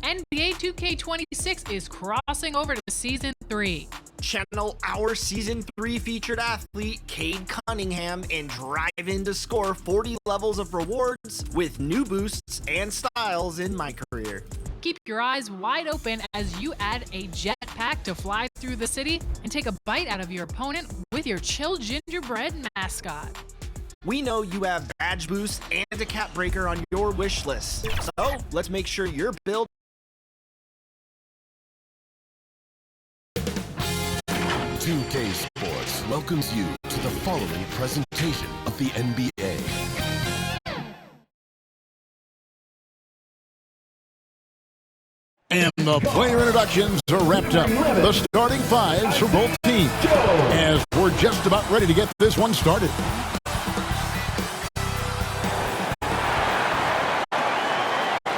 NBA 2K26 is crossing over to Season 3. Channel our Season 3 featured athlete, Cade Cunningham, and dive in to score 40 levels of rewards with new boosts and styles in My Career. Keep your eyes wide open as you add a jetpack to fly through the city and take a bite out of your opponent with your Chill Gingerbread mascot. We know you have badge boosts and a cap breaker on your wish list, so let's make sure your build 2K Sports welcomes you to the following presentation of the NBA. And the player introductions are wrapped up. The starting fives for both teams, as we're just about ready to get this one started.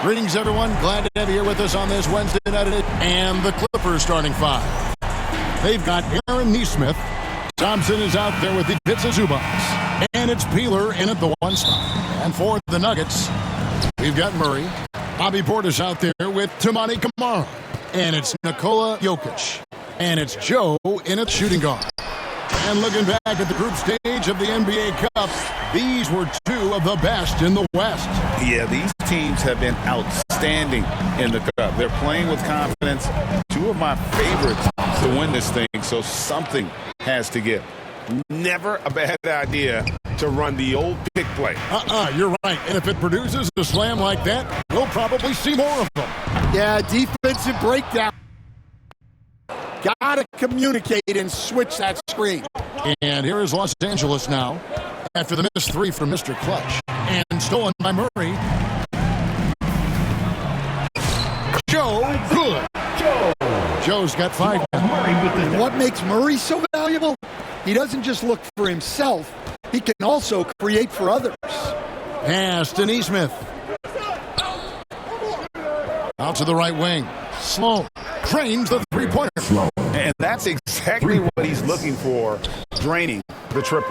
Greetings, everyone. Glad to have you here with us on this Wednesday night. And the Clippers starting five. They've got Aaron Nesmith. Thompson is out there with the Ivica Zubac. And it's Peeler in at the one spot. And for the Nuggets, we've got Murray. Bobby Portis out there with Toumani Camara. And it's Nikola Jokic. And it's Joe in at shooting guard. And looking back at the group stage of the NBA Cup, these were two of the best in the West. Yeah, these teams have been outstanding in the Cup. They're playing with confidence. Two of my favorites to win this thing, so something has to give. Never a bad idea to run the old pick play. You're right. And if it produces a slam like that, we'll probably see more of them. Yeah, defensive breakdown. Gotta communicate and switch that screen. And here is Los Angeles now after the missed three from Mr. Clutch. And stolen by Murray. Joe, good. Joe's got five. What makes Murray so valuable? He doesn't just look for himself. He can also create for others. Pass to Nesmith. Out to the right wing. Slow. Drains the three-pointer. And that's exactly what he's looking for, draining the triple.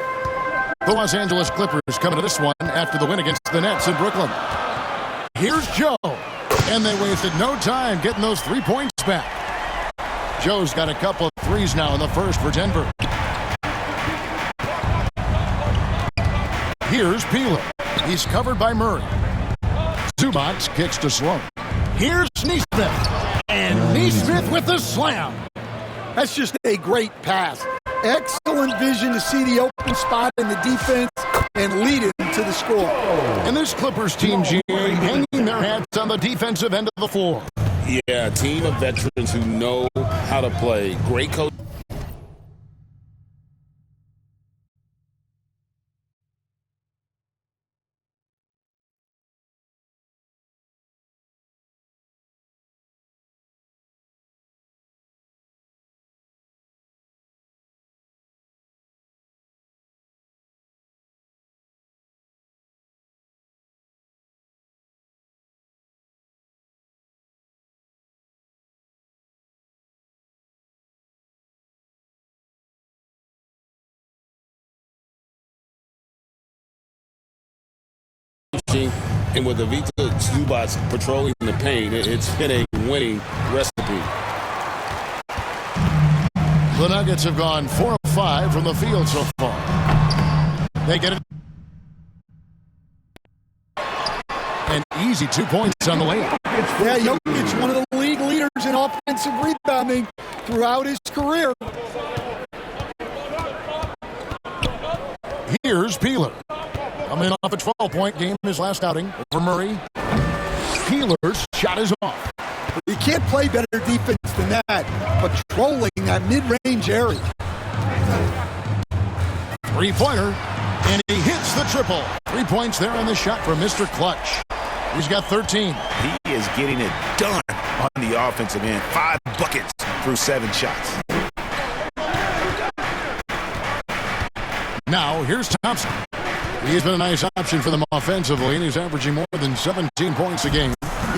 The Los Angeles Clippers coming to this one after the win against the Nets in Brooklyn. Here's Joe. And they wasted no time getting those 3 points back. Joe's got a couple of threes now in the first for Denver. Here's Peeler. He's covered by Murray. Zubac kicks to Sloan. Here's Nesmith. And Nesmith with the slam. That's just a great pass. Excellent vision to see the open spot in the defense and lead it to the score. And this Clippers team, GA, hanging their hats on the defensive end of the floor. Yeah, a team of veterans who know how to play. Great coach. And with Ivica Zubac patrolling the paint, it's been a winning recipe. The Nuggets have gone 4 of 5 from the field so far. They get it. An easy 2 points on the way. Yeah, Jokic, one of the league leaders in offensive rebounding throughout his career. Here's Peeler. Coming off a 12-point game in his last outing for Murray. Peeler's shot is off. You can't play better defense than that, patrolling that mid-range area. Three-pointer, and he hits the triple. 3 points there on the shot from Mr. Clutch. He's got 13. He is getting it done on the offensive end. 5 buckets through 7 shots. Now, here's Thompson. He's been a nice option for them offensively, and he's averaging more than 17 points a game.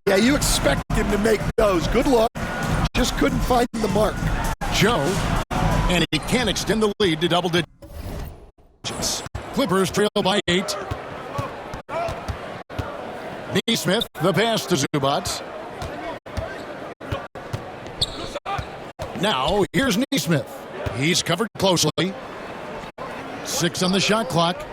Yeah, you expect him to make those. Good luck. Just couldn't find the mark. Joe, and he can't extend the lead to double digits. Clippers trail by 8. Nesmith, the pass to Zubac. Now, here's Neesmith. He's covered closely. 6 on the shot clock.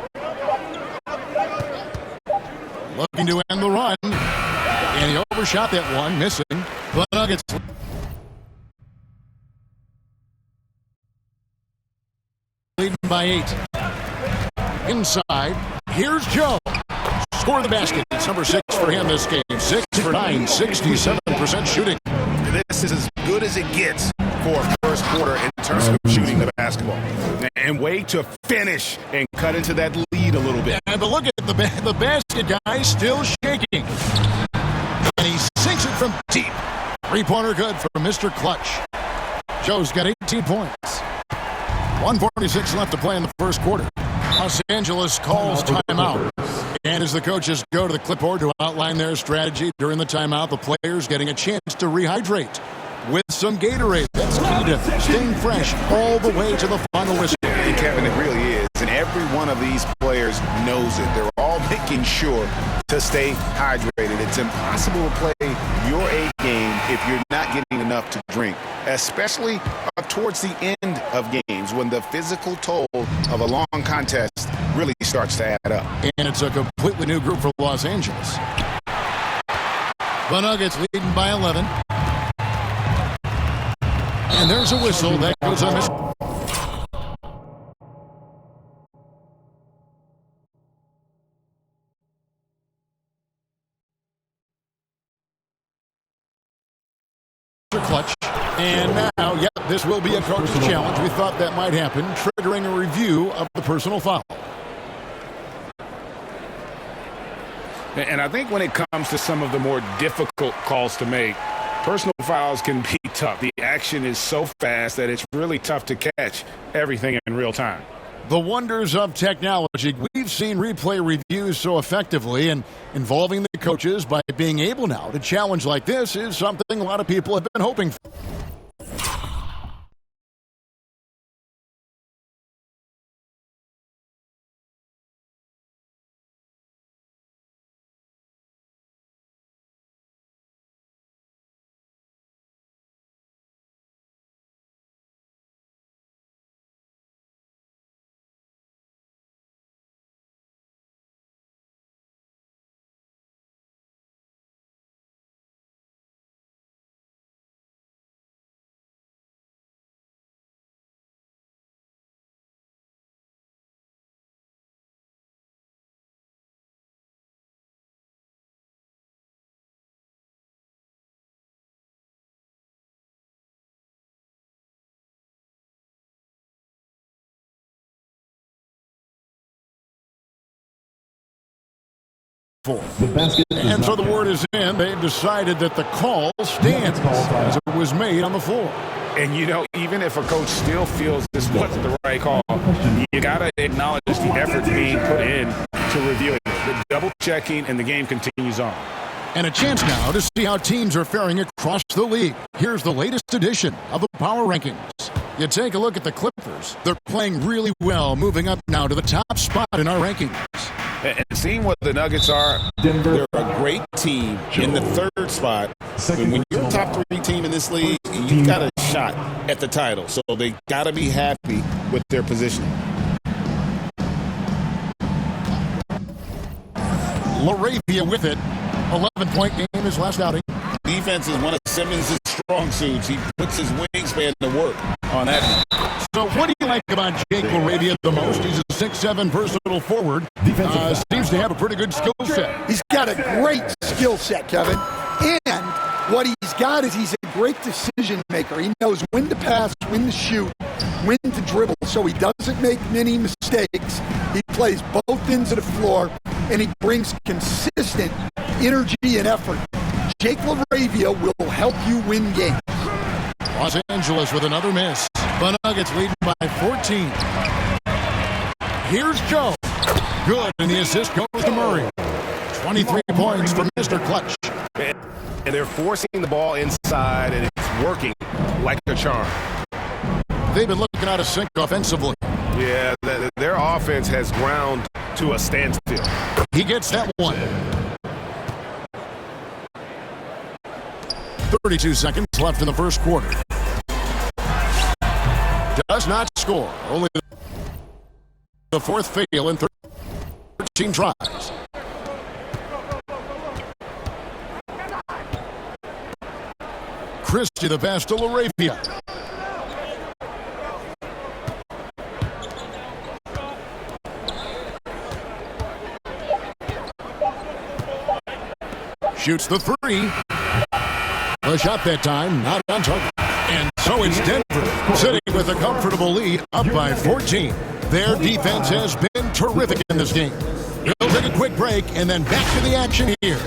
Looking to end the run. And he overshot that one, missing. The Nuggets leading by 8. Inside, here's Joe. Score the basket. It's number 6 for him this game. 6 for 9, 67% shooting. This is as good as it gets for first quarter in terms of shooting the basketball. And way to finish and cut into that lead a little bit. And but look at the basket guy still shaking. And he sinks it from deep. 3-pointer good for Mr. Clutch. Joe's got 18 points. 1:46 left to play in the first quarter. Los Angeles calls timeout. And as the coaches go to the clipboard to outline their strategy during the timeout, the players getting a chance to rehydrate with some Gatorade. That's key to staying fresh all the way to the final whistle. And Kevin, it really is. And every one of these players knows it. They're all making sure to stay hydrated. It's impossible to play your A game if you're not getting enough to drink, especially towards the end of games when the physical toll of a long contest really starts to add up. And it's a completely new group for Los Angeles. The Nuggets leading by 11. And there's a whistle that goes unmissed. Clutch. And now, yep, this will be a coach's challenge. We thought that might happen, triggering a review of the personal foul. And I think when it comes to some of the more difficult calls to make, personal fouls can be tough. The action is so fast that it's really tough to catch everything in real time. The wonders of technology. We've seen replay reviews so effectively, and involving the coaches by being able now to challenge like this is something a lot of people have been hoping for. And so the word is in. They've decided that the call stands as it was made on the floor. And, you know, even if a coach still feels this wasn't the right call, you got to acknowledge the effort being put in to review it. The double-checking, and the game continues on. And a chance now to see how teams are faring across the league. Here's the latest edition of the Power Rankings. You take a look at the Clippers. They're playing really well, moving up now to the top spot in our rankings. And seeing what the Nuggets are, they're a great team in the third spot. When you're a top 3 team in this league, you've got a shot at the title. So they got to be happy with their positioning. LaRavia with it. 11-point game in his last outing. Defense is one of Simmons' strong suits. He puts his wingspan to work on that. So what do you like about Jake LaRavia the most? He's a 6'7" versatile forward. Seems to have a pretty good skill set. He's got a great skill set, Kevin. And what he's got is he's a great decision maker. He knows when to pass, when to shoot, when to dribble, so he doesn't make many mistakes. He plays both ends of the floor, and he brings consistent energy and effort. Jake LaRavia will help you win games. Los Angeles with another miss. The Nuggets leading by 14. Here's Joe. Good, and the assist goes to Murray. 23 points for Mr. Clutch. And they're forcing the ball inside, and it's working like a charm. They've been looking out of sync offensively. Yeah, their offense has ground to a standstill. He gets that one. 32 seconds left in the first quarter. does not score. Only the fourth fail in 13 tries. Christie the pass to LaRavia. Shoots the three. The shot that time, not on target. And so it's Denver, sitting with a comfortable lead, up by 14. Their defense has been terrific in this game. We'll take a quick break and then back to the action here.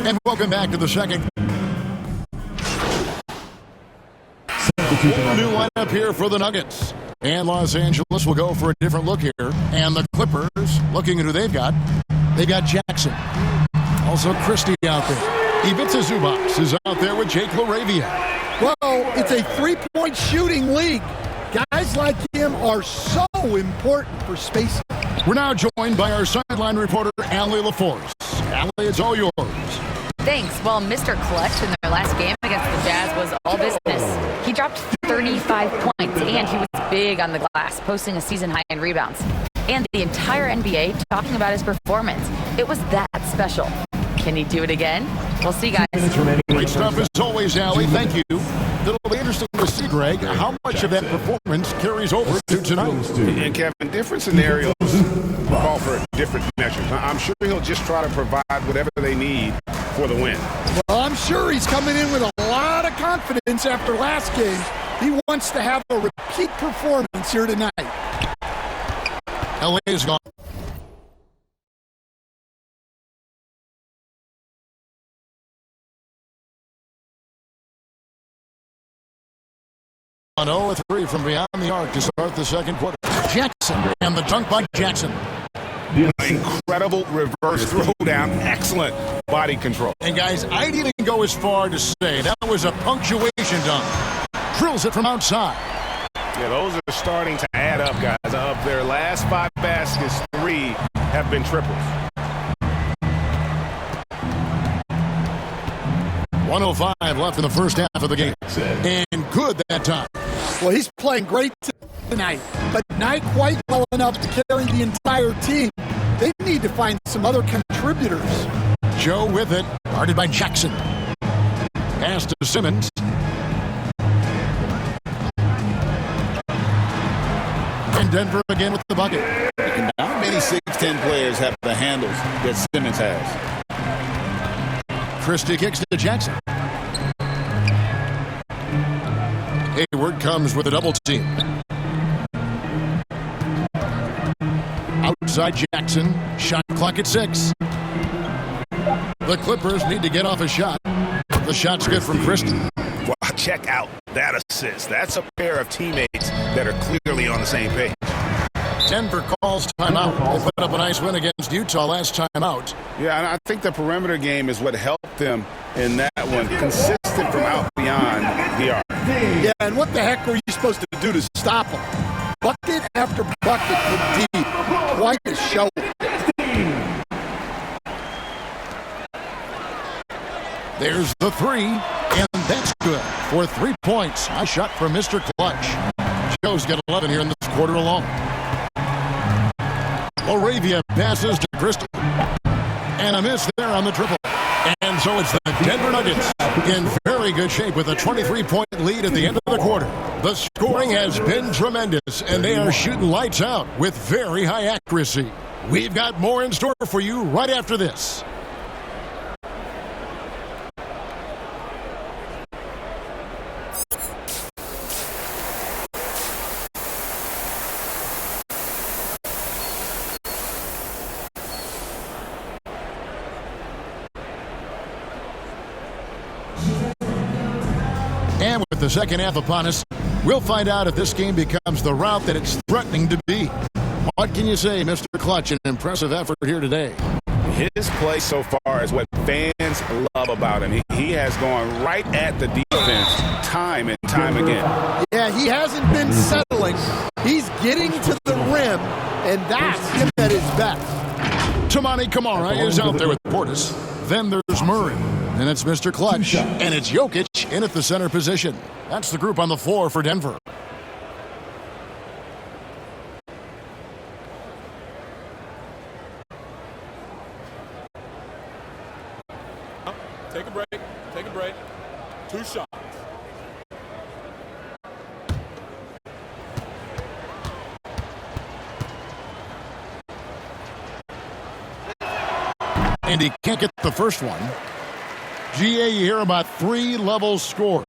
And welcome back to the second. New lineup here for the Nuggets. And Los Angeles will go for a different look here. And the Clippers, looking at who they've got. They've got Jackson. Also Christie out there. Ivica Zubac is out there with Jake LaRavia. Well, it's a three-point shooting league. Guys like him are so important for spacing. We're now joined by our sideline reporter, Allie LaForce. Allie, it's all yours. Thanks. Well, Mr. Clutch in their last game against the Jazz was all business. He dropped 35 points, and he was big on the glass, posting a season high in rebounds. And the entire NBA talking about his performance. It was that special. Can he do it again? We'll see, guys. Great stuff as always, Allie. Thank you. It'll be interesting to see, Greg, how much of that performance carries over to tonight. And Kevin, different scenarios call for different measures. I'm sure he'll just try to provide whatever they need for the win. Well, I'm sure he's coming in with a lot of confidence after last game. He wants to have a repeat performance here tonight. LA is gone. On 0-3 from beyond the arc to start the second quarter. Jackson and the dunk by Jackson. Incredible reverse throwdown. Excellent body control. And guys, I'd even go as far to say that was a punctuation dunk. Drills it from outside. Yeah, those are starting to add up, guys. Of their last 5 baskets, 3 have been triples. 1:05 left in the first half of the game. And good that time. Well, he's playing great tonight, but not quite well enough to carry the entire team. They need to find some other contributors. Joe with it, guarded by Jackson. Pass to Simmons. And Denver again with the bucket. Not many 6'10 players have the handles that Simmons has. Christie kicks to Jackson. Hayward comes with a double team. Outside Jackson. Shot clock at 6. The Clippers need to get off a shot. The shot's good from Christie. Well, check out that assist. That's a pair of teammates that are clearly on the same page. Denver calls timeout. They put up a nice win against Utah last time out. Yeah, and I think the perimeter game is what helped them in that one. Consistent from out beyond the arc. Yeah, and what the heck were you supposed to do to stop him? Bucket after bucket from deep. Quite a show. There's the 3, and that's good for 3 points. Nice shot from Mr. Clutch. Joe's got 11 here in this quarter alone. LaRavia passes to Christie. And a miss there on the triple. And so it's the Denver Nuggets in very good shape with a 23-point lead at the end of the quarter. The scoring has been tremendous, and they are shooting lights out with very high accuracy. We've got more in store for you right after this. And with the second half upon us, we'll find out if this game becomes the route that it's threatening to be. What can you say, Mr. Clutch? An impressive effort here today. His play so far is what fans love about him. He has gone right at the defense time and time again. Yeah, he hasn't been settling. He's getting to the rim, and that's him at his best. Toumani Camara is out there with Portis. Then there's Murray. And it's Mr. Clutch. And it's Jokic in at the center position. That's the group on the floor for Denver. Take a break. Take a break. 2 shots. And he can't get the first one. GA, you hear about 3-level scores,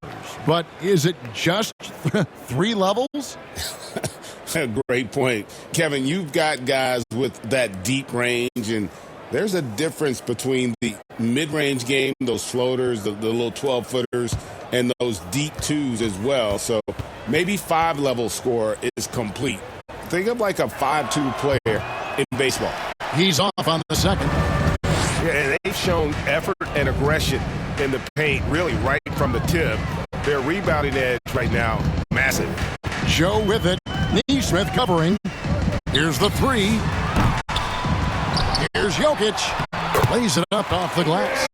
but is it just 3 levels? Great point. Kevin, you've got guys with that deep range, and there's a difference between the mid-range game, those floaters, the little 12-footers, and those deep twos as well. So maybe 5-level score is complete. Think of like a 5-2 player in baseball. He's off on the second. Yeah, and they've shown effort and aggression in the paint, really right from the tip. Their rebounding edge right now, massive. Joe with it. Nesmith covering. Here's the 3. Here's Jokic. Lays it up off the glass.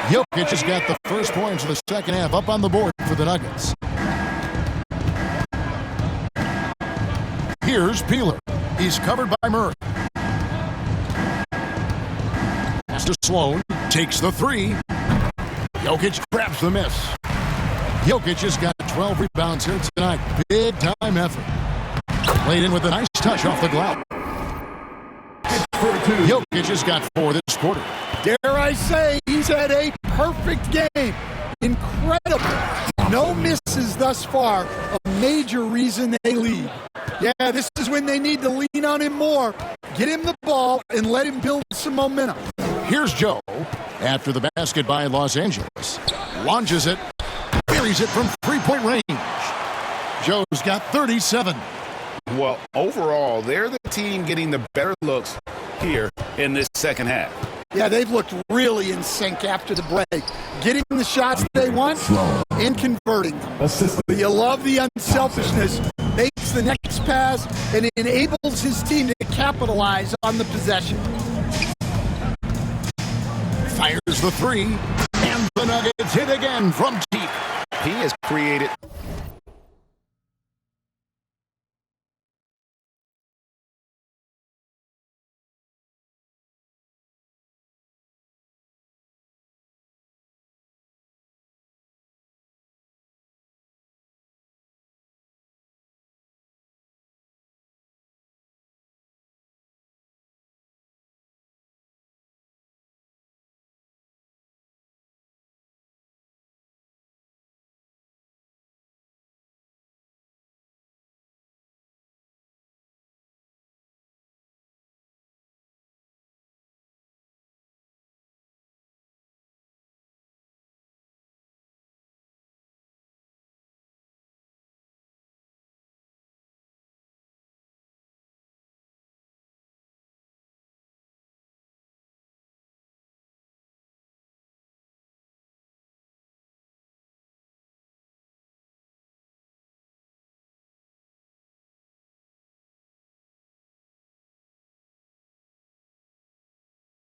Jokic has got the first points of the second half up on the board for the Nuggets. Here's Peeler. He's covered by Murray. To Sloan, takes the 3. Jokic grabs the miss. Jokic has got 12 rebounds here tonight. Big time effort. Played in with a nice touch off the glass. Jokic has got 4 this quarter. Dare I say, he's had a perfect game. Incredible. No misses thus far. A major reason they lead. Yeah, this is when they need to lean on him more. Get him the ball and let him build some momentum. Here's Joe after the basket by Los Angeles. Launches it. Buries it from 3-point range. Joe's got 37. Well, overall, they're the team getting the better looks here in this second half. Yeah, they've looked really in sync after the break. Getting the shots they want and converting them. You love the unselfishness. Makes the next pass and enables his team to capitalize on the possession. Fires the 3, and the Nuggets hit again from deep. He has created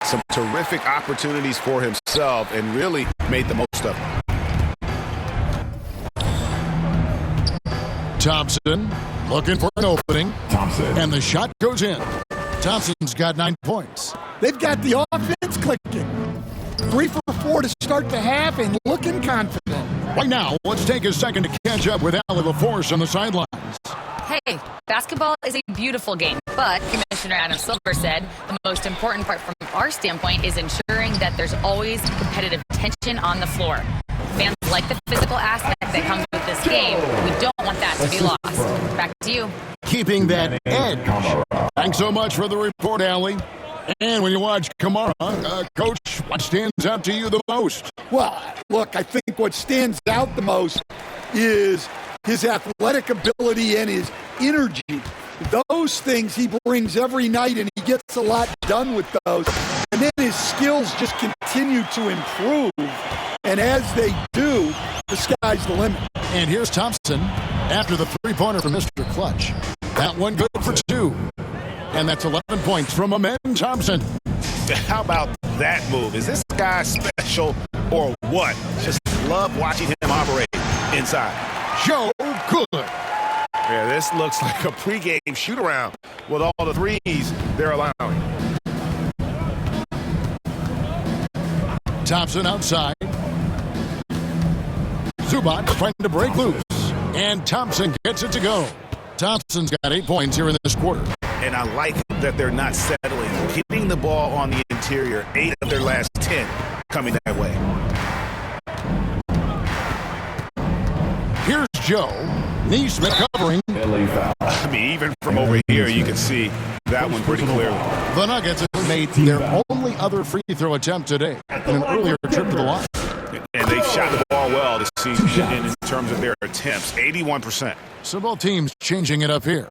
some terrific opportunities for himself and really made the most of them. Thompson looking for an opening. And the shot goes in. Thompson's got 9 points. They've got the offense clicking. 3 for 4 to start the half and looking confident. Right now, let's take a second to catch up with Allie LaForce on the sidelines. Hey, basketball is a beautiful game, but Commissioner Adam Silver said the most important part from our standpoint is ensuring that there's always competitive tension on the floor. Fans like the physical aspect that comes with this game. We don't want that to be lost. Back to you. Keeping that edge. Thanks so much for the report, Allie. And when you watch Camara, Coach, what stands out to you the most? Well, look, I think what stands out the most is his athletic ability and his energy. Those things he brings every night, and he gets a lot done with those. And then his skills just continue to improve. And as they do, the sky's the limit. And here's Thompson after the three-pointer from Mr. Clutch. That one good for 2. And that's 11 points from Amen Thompson. How about that move? Is this guy special or what? Just love watching him operate inside. Joe Good. Yeah, this looks like a pregame shoot-around with all the threes they're allowing. Thompson outside. Zubac trying to break loose. And Thompson gets it to go. Thompson's got 8 points here in this quarter. And I like that they're not settling. Getting the ball on the interior, 8 of their last 10 coming that way. Here's Joe. Nesmith covering. I mean, even from over here, you can see that one pretty clearly. The Nuggets have made their only other free throw attempt today in an earlier trip to the line. And they've shot the ball well this season in terms of their attempts, 81%. So both teams changing it up here.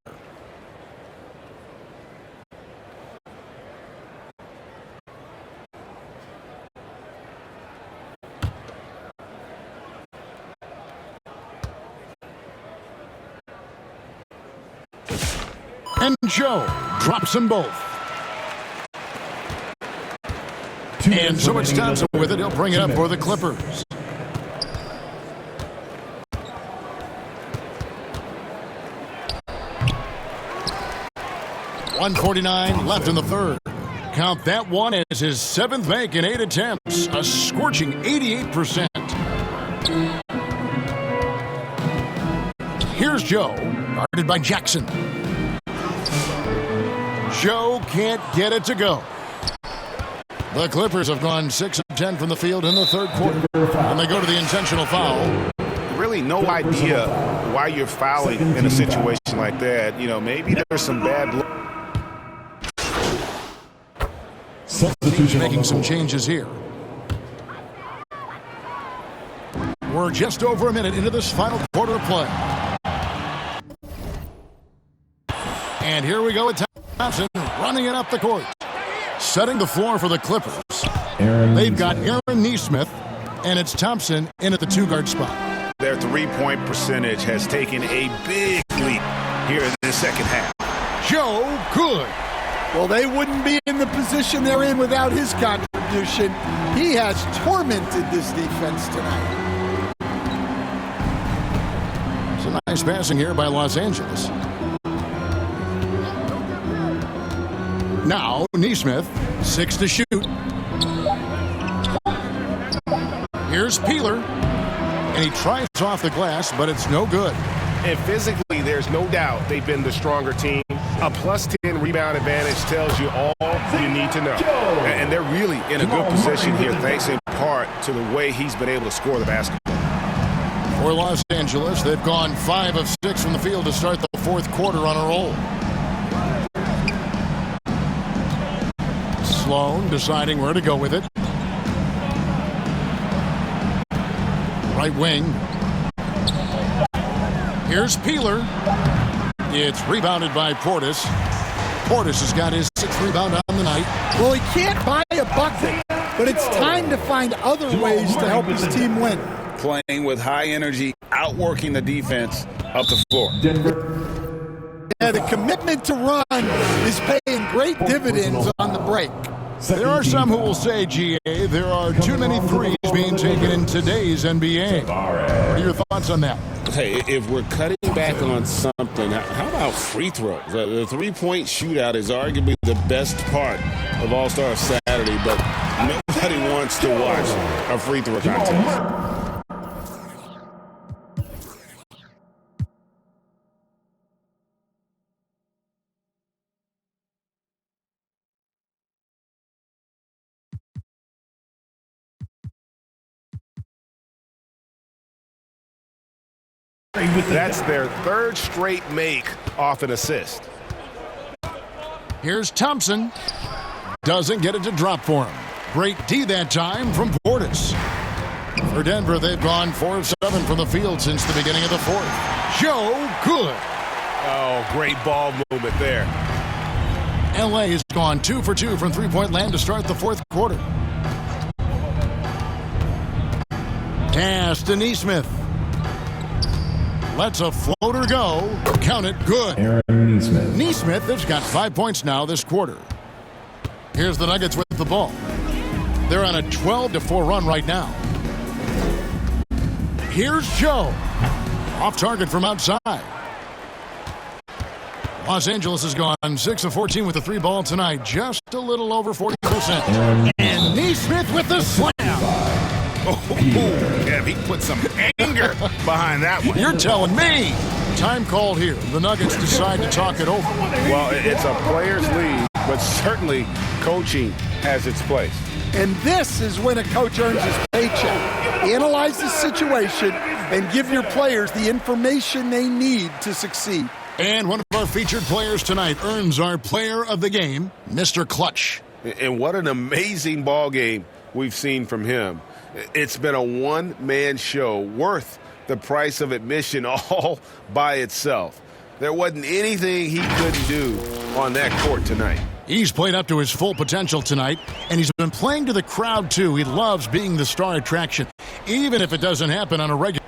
And Joe drops them both. And so it's Thompson with it. He'll bring it up for the Clippers. .149 left in the third. Count that one as his 7th make in 8 attempts. A scorching 88%. Here's Joe, guarded by Jackson. Joe can't get it to go. The Clippers have gone 6 of 10 from the field in the third quarter. And they go to the intentional foul. Really no idea why you're fouling in a situation like that. You know, maybe there's some bad blood. Making some changes here. We're just over a minute into this final quarter of play. And here we go with Thompson running it up the court. Setting the floor for the Clippers. They've got Aaron Nesmith, and it's Thompson in at the 2-guard spot. Their three-point percentage has taken a big leap here in the second half. Joe Good. Well, they wouldn't be in the position they're in without his contribution. He has tormented this defense tonight. Some nice passing here by Los Angeles. Now, Nesmith, 6 to shoot. Here's Peeler, and he tries off the glass, but it's no good. And physically, there's no doubt they've been the stronger team. A +10 rebound advantage tells you all you need to know. And they're really in a good position here, thanks in part to the way he's been able to score the basketball. For Los Angeles, they've gone 5 of 6 from the field to start the fourth quarter on a roll. Sloan deciding where to go with it. Right wing. Here's Peeler. It's rebounded by Portis. Portis has got his 6th rebound on the night. Well, he can't buy a bucket, but it's time to find other ways to help his team win. Playing with high energy, outworking the defense up the floor. Yeah, the commitment to run is paying great dividends on the break. There are some who will say, GA, there are too many threes being taken in today's NBA. What are your thoughts on that? Hey, if we're cutting back on something, how about free throws? The three-point shootout is arguably the best part of All-Star Saturday, but nobody wants to watch a free throw contest. That's their 3rd straight make off an assist. Here's Thompson. Doesn't get it to drop for him. Great D that time from Portis. For Denver, they've gone 4 of 7 from the field since the beginning of the fourth. Joe Good. Oh, great ball movement there. LA has gone 2 for 2 from three-point land to start the fourth quarter. Pass to Neesmith. Lets a floater go. Count it, good. Aaron Neesmith. Neesmith has got 5 points now this quarter. Here's the Nuggets with the ball. They're on a 12-4 run right now. Here's Joe. Off target from outside. Los Angeles has gone 6 of 14 with the three ball tonight. Just a little over 40%. And Neesmith with the slam. Oh, yeah, he put some anger behind that one. You're telling me. Time called here. The Nuggets decide to talk it over. Well, it's a player's league, but certainly coaching has its place. And this is when a coach earns his paycheck. Analyze the situation and give your players the information they need to succeed. And one of our featured players tonight earns our player of the game, Mr. Clutch. And what an amazing ball game we've seen from him. It's been a one-man show worth the price of admission all by itself. There wasn't anything he couldn't do on that court tonight. He's played up to his full potential tonight, and he's been playing to the crowd, too. He loves being the star attraction, even if it doesn't happen on a regular.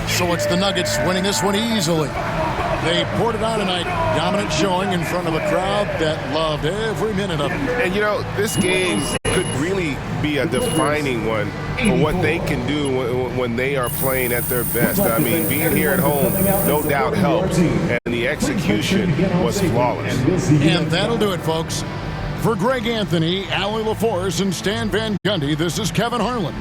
So it's the Nuggets winning this one easily. They poured it on tonight. Dominant showing in front of a crowd that loved every minute of it. And, you know, this game could really be a defining one for what they can do when they are playing at their best. I mean, being here at home, no doubt helps. And the execution was flawless. And that'll do it, folks. For Greg Anthony, Allie LaForce, and Stan Van Gundy, this is Kevin Harlan.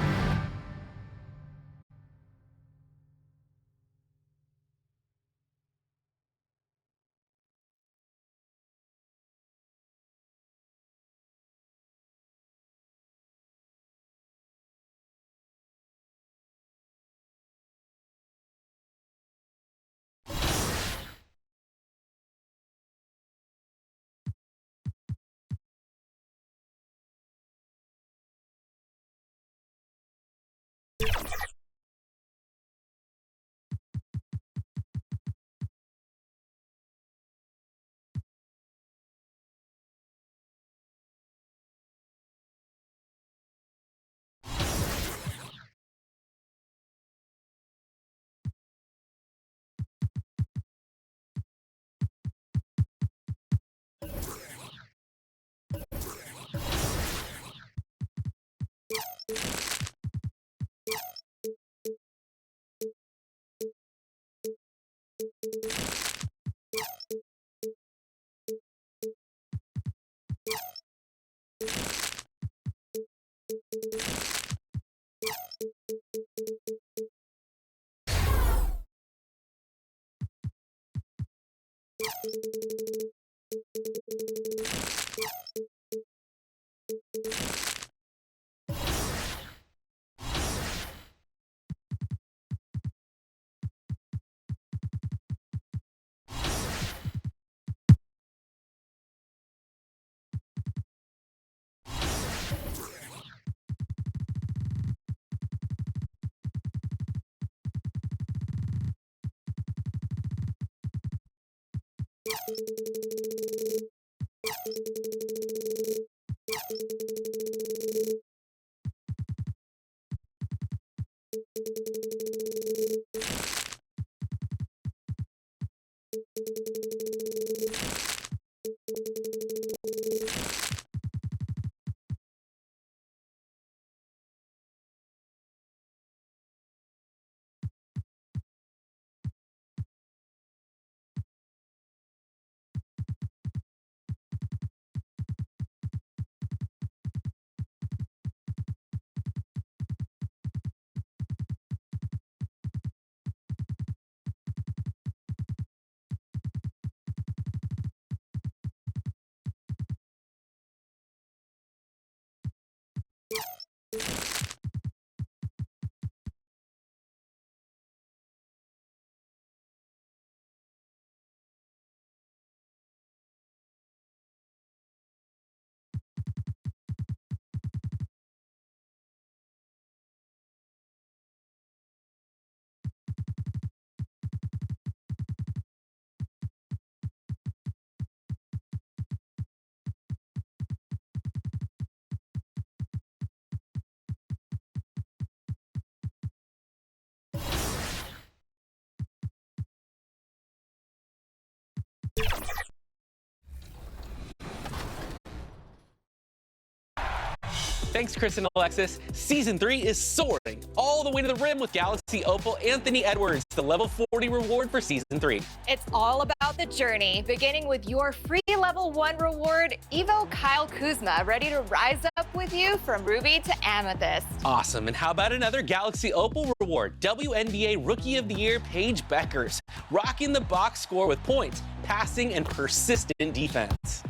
Thanks, Chris and Alexis. Season 3 is soaring all the way to the rim with Galaxy Opal Anthony Edwards, the level 40 reward for Season 3. It's all about the journey, beginning with your free level 1 reward, Evo Kyle Kuzma, ready to rise up with you from Ruby to Amethyst. Awesome. And how about another Galaxy Opal reward, WNBA Rookie of the Year Paige Beckers, rocking the box score with points, passing, and persistent defense.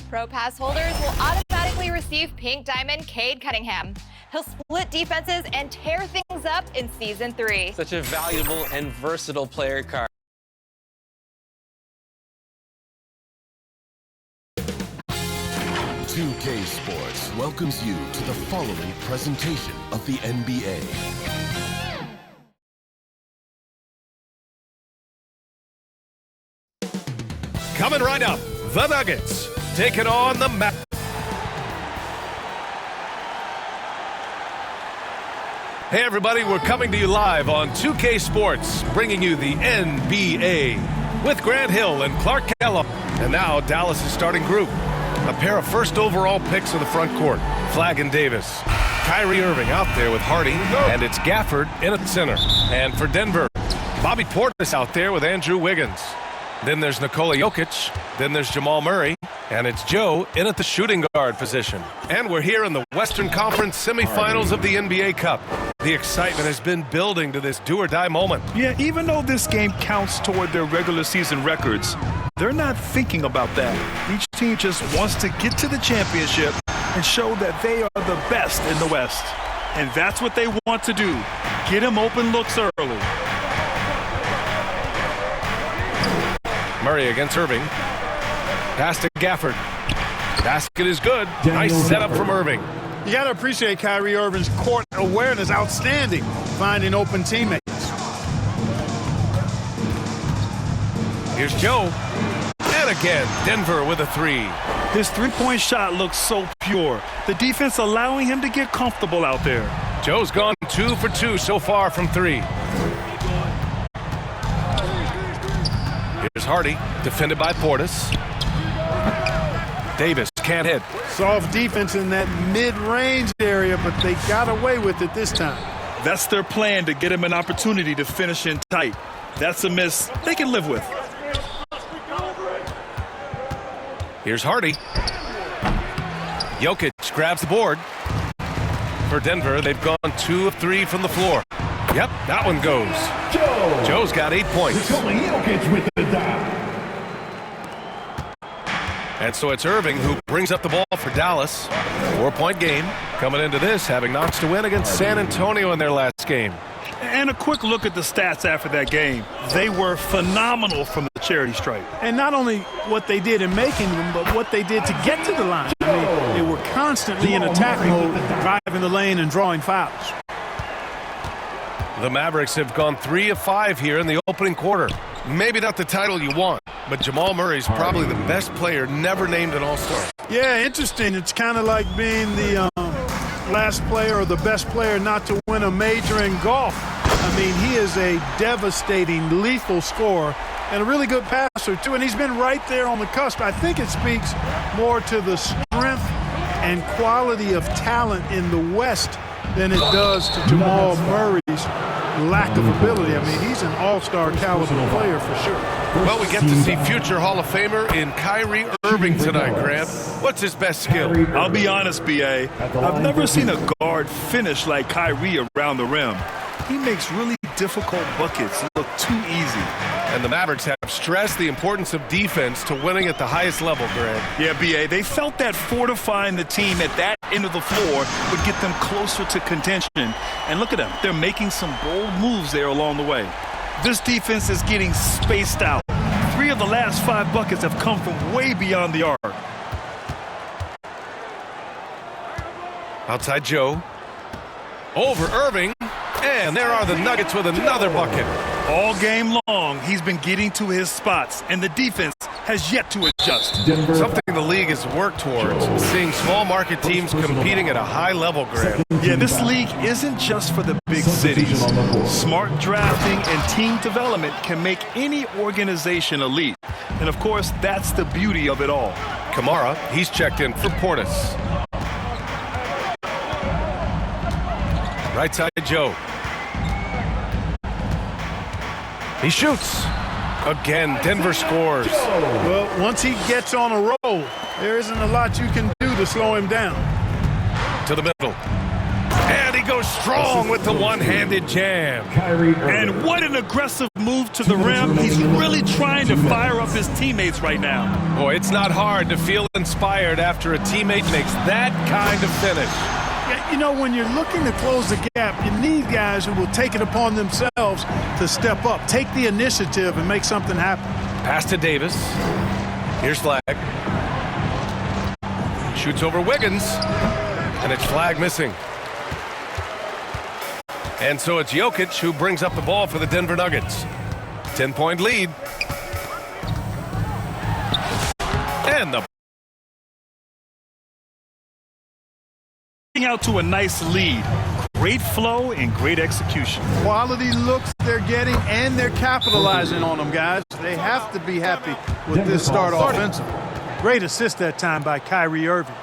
Pro Pass holders will automatically receive Pink Diamond Cade Cunningham. He'll split defenses and tear things up in Season 3. Such a valuable and versatile player card. $2K Sports welcomes you to the following presentation of the NBA. Coming right up, the Nuggets taking on the Hey everybody, we're coming to you live on 2K Sports, bringing you the NBA with Grant Hill and Clark Kellogg. And now Dallas' starting group. A pair of first overall picks in the front court, Flagg and Davis. Kyrie Irving out there with Hardy, and it's Gafford in at center. And for Denver, Bobby Portis out there with Andrew Wiggins. Then there's Nikola Jokic, then there's Jamal Murray, and it's Joe in at the shooting guard position. And we're here in the Western Conference semifinals of the NBA Cup. The excitement has been building to this do-or-die moment. Yeah, even though this game counts toward their regular season records, they're not thinking about that. Each team just wants to get to the championship and show that they are the best in the West. And that's what they want to do. Get them open looks early. Murray against Irving. Pass to Gafford. Basket is good. Nice setup from Irving. You got to appreciate Kyrie Irving's court awareness, outstanding, finding open teammates. Here's Joe. And again, Denver with a three. His three-point shot looks so pure. The defense allowing him to get comfortable out there. Joe's gone 2 for 2 so far from three. Here's Hardy, defended by Portis. Davis can't hit. Soft defense in that mid-range area, but they got away with it this time. That's their plan, to get him an opportunity to finish in tight. That's a miss they can live with. Here's Hardy. Jokic grabs the board. For Denver, they've gone 2 of 3 from the floor. Yep, that one goes. Joe's got 8 points. And so it's Irving who brings up the ball for Dallas. 4-point game. Coming into this, having notched to win against San Antonio in their last game. And a quick look at the stats after that game. They were phenomenal from the charity stripe. And not only what they did in making them, but what they did to get to the line. I mean, they were constantly in attack mode, driving the lane and drawing fouls. The Mavericks have gone 3 of 5 here in the opening quarter. Maybe not the title you want, but Jamal Murray's probably the best player never named an All-Star. Yeah, interesting. It's kind of like being the last player or the best player not to win a major in golf. I mean, he is a devastating, lethal scorer and a really good passer, too. And he's been right there on the cusp. I think it speaks more to the strength and quality of talent in the West than it does to Jamal Murray's lack of ability. I mean, he's an all-star caliber player for sure. Well, we get to see future Hall of Famer in Kyrie Irving tonight, Grant. What's his best skill? I'll be honest, B.A. I've never seen a guard finish like Kyrie around the rim. He makes really difficult buckets look too easy. And the Mavericks have stressed the importance of defense to winning at the highest level, Grant. Yeah, B.A., they felt that fortifying the team at that end of the floor would get them closer to contention. And look at them. They're making some bold moves there along the way. This defense is getting spaced out. 3 of the last 5 buckets have come from way beyond the arc. Outside Joe. Over Irving. And there are the Nuggets with another bucket. All game long, he's been getting to his spots, and the defense has yet to adjust. Something the league has worked towards, seeing small market teams competing at a high level, Grant. Yeah, this league isn't just for the big cities. Smart drafting and team development can make any organization elite. And of course, that's the beauty of it all. Kamara, he's checked in for Portis. Right side, Joe. He shoots. Again, Denver scores. Well, once he gets on a roll, there isn't a lot you can do to slow him down. To the middle. And he goes strong with the one-handed jam. And what an aggressive move to the rim. He's really trying to fire up his teammates right now. Boy, it's not hard to feel inspired after a teammate makes that kind of finish. You know, when you're looking to close the gap, you need guys who will take it upon themselves to step up, take the initiative, and make something happen. Pass to Davis. Here's Flag. Shoots over Wiggins. And it's Flag missing. And so it's Jokic who brings up the ball for the Denver Nuggets. 10-point lead. And the out to a nice lead. Great flow and great execution. Quality looks they're getting, and they're capitalizing on them, guys. They have to be happy with this start offensively. Great assist that time by Kyrie Irving.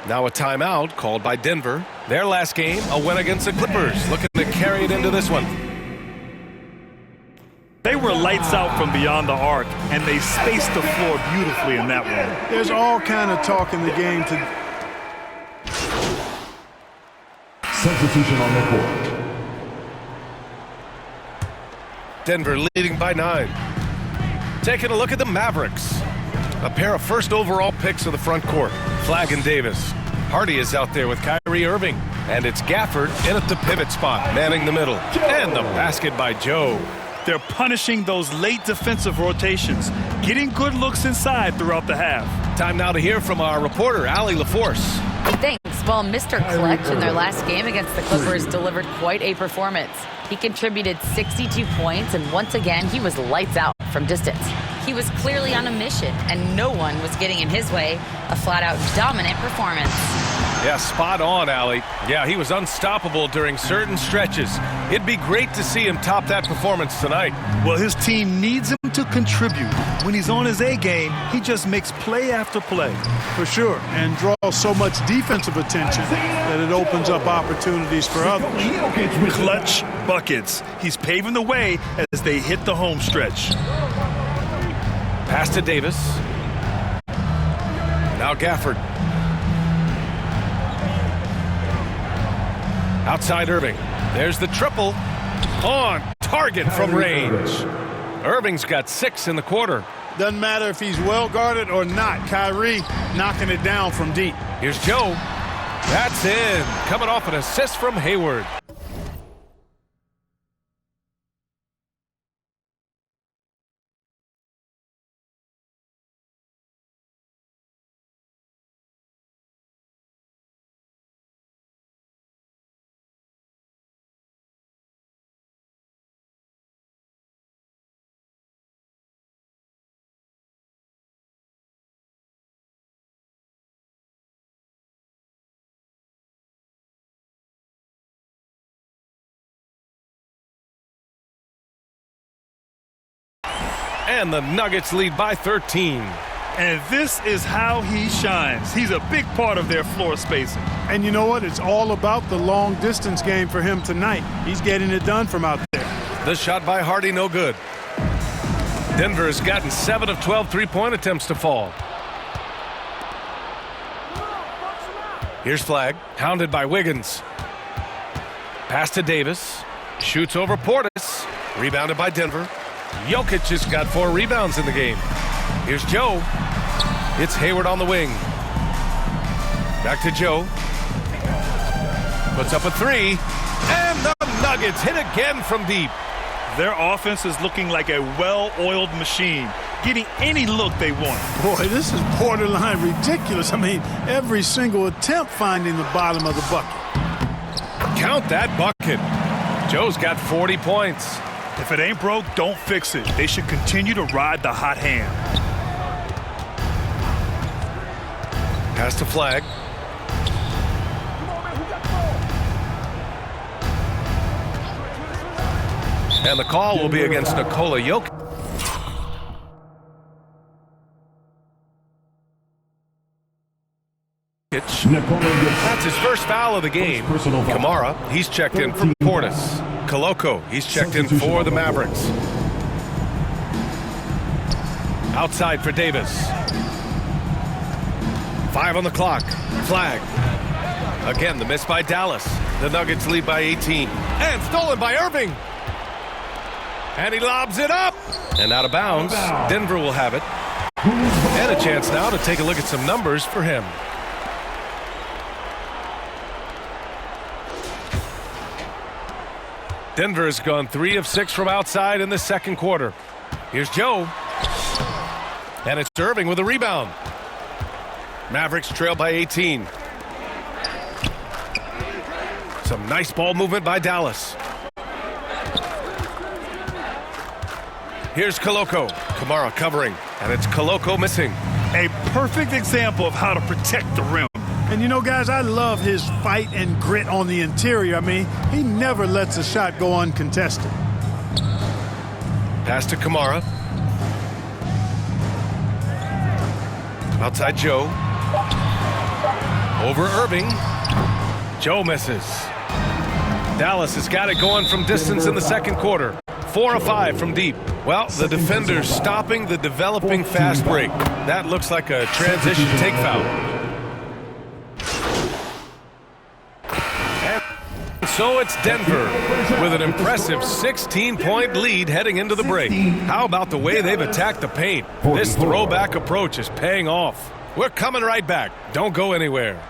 Now a timeout called by Denver. Their last game, a win against the Clippers, looking to carry it into this one. They were lights out from beyond the arc, and they spaced the floor beautifully in that one. There's all kind of talk in the game to... Substitution on the court. Denver leading by 9. Taking a look at the Mavericks. A pair of first overall picks of the front court. Flag and Davis. Hardy is out there with Kyrie Irving. And it's Gafford in at the pivot spot, manning the middle. And the basket by Joe. They're punishing those late defensive rotations, getting good looks inside throughout the half. Time now to hear from our reporter, Allie LaForce. Thanks. Well, Mr. Clutch in their last game against the Clippers delivered quite a performance. He contributed 62 points, and once again, he was lights out from distance. He was clearly on a mission, and no one was getting in his way. A flat-out dominant performance. Yeah, spot on, Allie. Yeah, he was unstoppable during certain stretches. It'd be great to see him top that performance tonight. Well, his team needs him to contribute. When he's on his A game, he just makes play after play. For sure, and draws so much defensive attention that it opens up opportunities for others. Clutch buckets. He's paving the way as they hit the home stretch. Pass to Davis. Now Gafford. Outside Irving. There's the triple. On target from range. Irving's got 6 in the quarter. Doesn't matter if he's well guarded or not. Kyrie knocking it down from deep. Here's Joe. That's in. Coming off an assist from Hayward. And the Nuggets lead by 13. And this is how he shines. He's a big part of their floor spacing. And you know what? It's all about the long distance game for him tonight. He's getting it done from out there. The shot by Hardy, no good. Denver has gotten 7 of 12 three-point attempts to fall. Here's Flag, hounded by Wiggins. Pass to Davis. Shoots over Portis. Rebounded by Denver. Jokic has got 4 rebounds in the game. Here's Joe. It's Hayward on the wing. Back to Joe. Puts up a 3. And the Nuggets hit again from deep. Their offense is looking like a well-oiled machine, getting any look they want. Boy, this is borderline ridiculous. I mean, every single attempt finding the bottom of the bucket. Count that bucket. Joe's got 40 points. If it ain't broke, don't fix it. They should continue to ride the hot hand. Pass to Flag. And the call will be against Nikola Jokic. That's his first foul of the game. Kamara, he's checked in for Portis. Koloko, he's checked in for the Mavericks. Outside for Davis. 5 on the clock. Flag. Again, the miss by Dallas. The Nuggets lead by 18. And stolen by Irving. And he lobs it up. And out of bounds. Denver will have it. And a chance now to take a look at some numbers for him. Denver has gone 3 of 6 from outside in the second quarter. Here's Joe. And it's Irving with a rebound. Mavericks trail by 18. Some nice ball movement by Dallas. Here's Koloko. Kamara covering. And it's Koloko missing. A perfect example of how to protect the rim. And you know, guys, I love his fight and grit on the interior. I mean, he never lets a shot go uncontested. Pass to Kamara. Outside Joe. Over Irving. Joe misses. Dallas has got it going from distance in the second quarter. 4 of 5 from deep. Well, the defender's stopping the developing fast break. That looks like a transition take foul. And so it's Denver with an impressive 16-point lead heading into the break. How about the way they've attacked the paint? This throwback approach is paying off. We're coming right back. Don't go anywhere.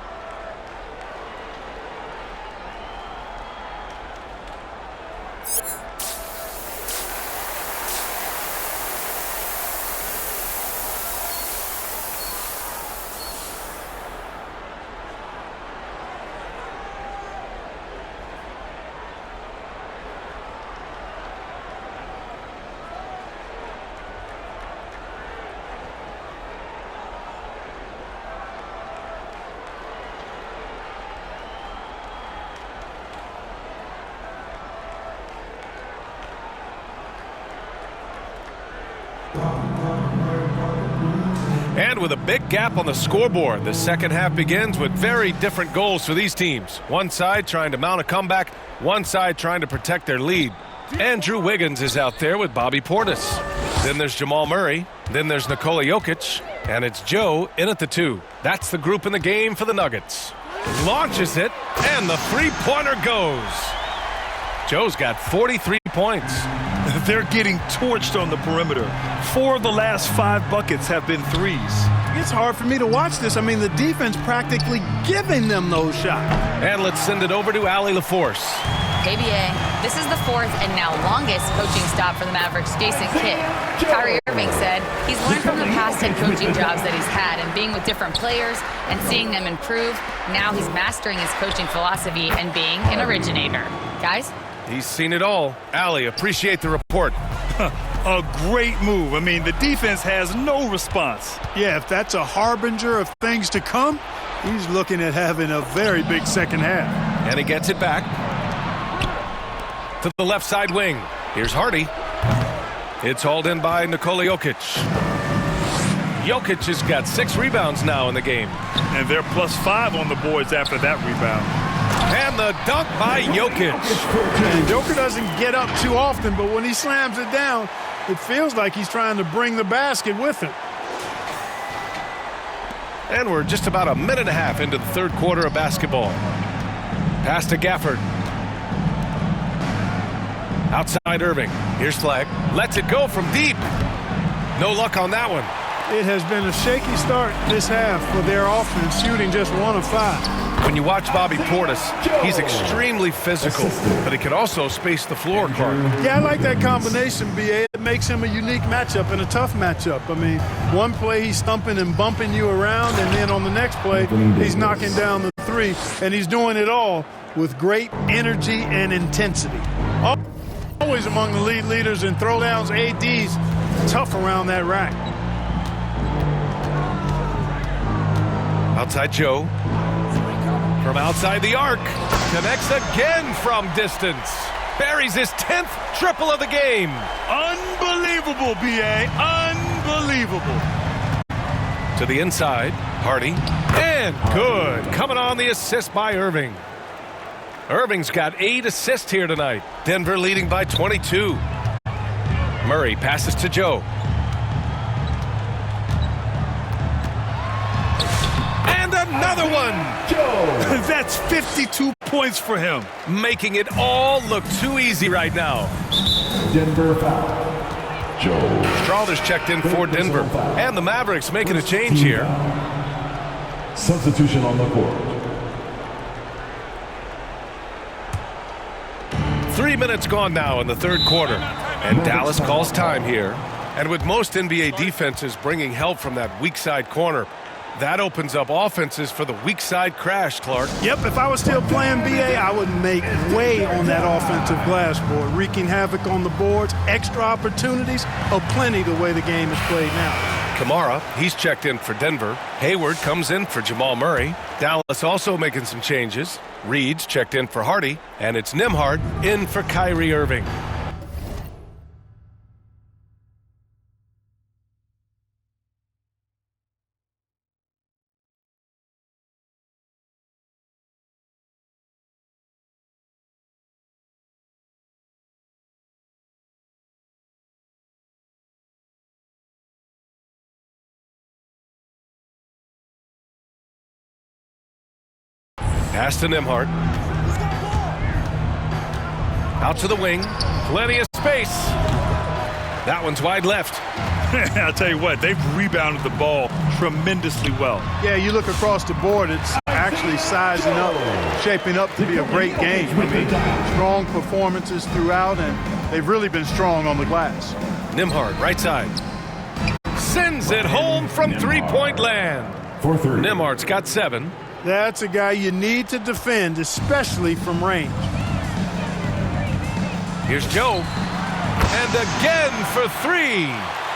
And with a big gap on the scoreboard, the second half begins with very different goals for these teams. One side trying to mount a comeback, one side trying to protect their lead. Andrew Wiggins is out there with Bobby Portis. Then there's Jamal Murray. Then there's Nikola Jokic. And it's Joe in at the 2. That's the group in the game for the Nuggets. Launches it, and the three-pointer goes. Joe's got 43 points. They're getting torched on the perimeter. 4 of the last 5 buckets have been threes. It's hard for me to watch this. I mean, the defense practically giving them those shots. And let's send it over to Allie LaForce. KBA, this is the 4th and now longest coaching stop for the Mavericks' Jason Kidd. Kyrie Irving said he's learned from the past 10 coaching jobs that he's had and being with different players and seeing them improve. Now he's mastering his coaching philosophy and being an originator. Guys? He's seen it all. Allie, appreciate the report. A great move. I mean, the defense has no response. Yeah, if that's a harbinger of things to come, he's looking at having a very big second half. And he gets it back to the left side wing. Here's Hardy. It's hauled in by Nikola Jokic. Jokic has got 6 rebounds now in the game. And they're +5 on the boards after that rebound. And the dunk by Jokic. And Joker doesn't get up too often, but when he slams it down, it feels like he's trying to bring the basket with him. And we're just about a minute and a half into the third quarter of basketball. Pass to Gafford. Outside Irving. Here's Flag. Lets it go from deep. No luck on that one. It has been a shaky start this half for their offense, shooting just 1 of 5. When you watch Bobby Portis, he's extremely physical, but he can also space the floor, Clark. Yeah, I like that combination, B.A. It makes him a unique matchup and a tough matchup. I mean, one play he's stumping and bumping you around, and then on the next play, he's knocking down the 3, and he's doing it all with great energy and intensity. Always among the lead leaders in throwdowns, AD's tough around that rack. Outside Joe. From outside the arc. Connects again from distance. Buries his 10th triple of the game. Unbelievable, B.A. Unbelievable. To the inside. Hardy. And good. Coming on the assist by Irving. Irving's got 8 assists here tonight. Denver leading by 22. Murray passes to Joe. And another one. That's 52 points for him. Making it all look too easy right now. Denver foul. Joe. Strawther's checked in for Denver. And the Mavericks making a change here. Substitution on the court. 3 minutes gone now in the third quarter. And Dallas calls time here. And with most NBA defenses bringing help from that weak side corner, that opens up offenses for the weak side crash, Clark. Yep, if I was still playing BA, I would make way on that offensive glass board, wreaking havoc on the boards, extra opportunities, plenty the way the game is played now. Kamara, he's checked in for Denver. Hayward comes in for Jamal Murray. Dallas also making some changes. Reed's checked in for Hardy, and it's Nembhard in for Kyrie Irving. Pass to Nembhard. Out to the wing. Plenty of space. That one's wide left. I'll tell you what, they've rebounded the ball tremendously well. Yeah, you look across the board, it's actually sizing up, shaping up to be a great game. I mean, strong performances throughout, and they've really been strong on the glass. Nembhard, right side. Sends it home from three-point land. Nembhard's got 7. That's a guy you need to defend, especially from range. Here's Joe. And again for 3.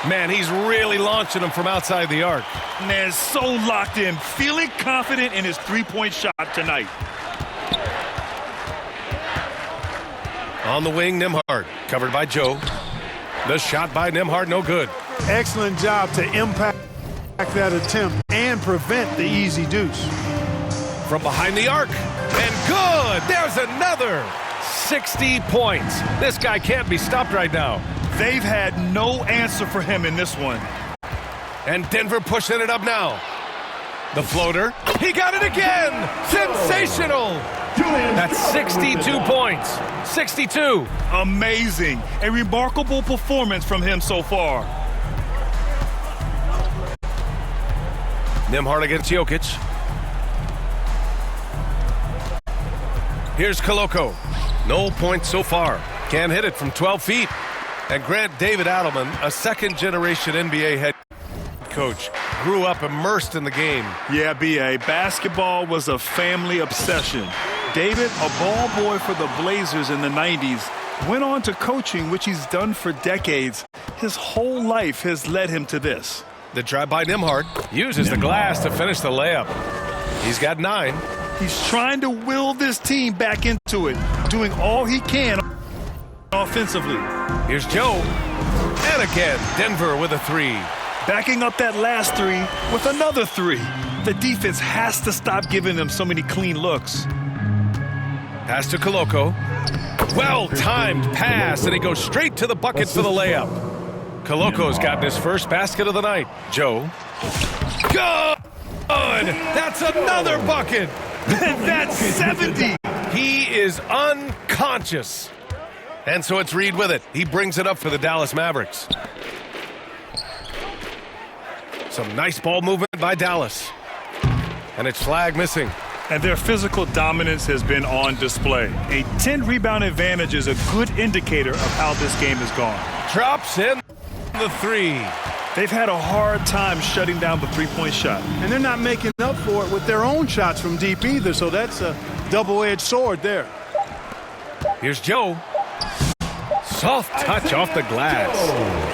Man, he's really launching them from outside the arc. Man, so locked in, feeling confident in his three-point shot tonight. On the wing, Nembhard. Covered by Joe. The shot by Nembhard, no good. Excellent job to impact that attempt and prevent the easy deuce. From behind the arc. And good! There's another! 60 points. This guy can't be stopped right now. They've had no answer for him in this one. And Denver pushing it up now. The floater. He got it again! Sensational! That's 62 points. 62. Amazing. A remarkable performance from him so far. Nembhard against Jokic. Here's Koloko. No points so far. Can't hit it from 12 feet. And Grant David Adelman, a second-generation NBA head coach, grew up immersed in the game. Yeah, B.A., basketball was a family obsession. David, a ball boy for the Blazers in the 90s, went on to coaching, which he's done for decades. His whole life has led him to this. The drive by Nembhard uses the glass to finish the layup. He's got 9. He's trying to will this team back into it, doing all he can offensively. Here's Joe. And again, Denver with a 3. Backing up that last 3 with another 3. The defense has to stop giving them so many clean looks. Pass to Koloko. Well-timed pass, and he goes straight to the bucket for the layup. Koloko's gotten his first basket of the night. Joe. Good! That's another bucket! That's 70! He is unconscious. And so it's Reed with it. He brings it up for the Dallas Mavericks. Some nice ball movement by Dallas. And it's flag missing. And their physical dominance has been on display. A 10-rebound advantage is a good indicator of how this game has gone. Drops in the 3. They've had a hard time shutting down the three-point shot. And they're not making up for it with their own shots from deep either, so that's a double-edged sword there. Here's Joe. Soft touch off the glass.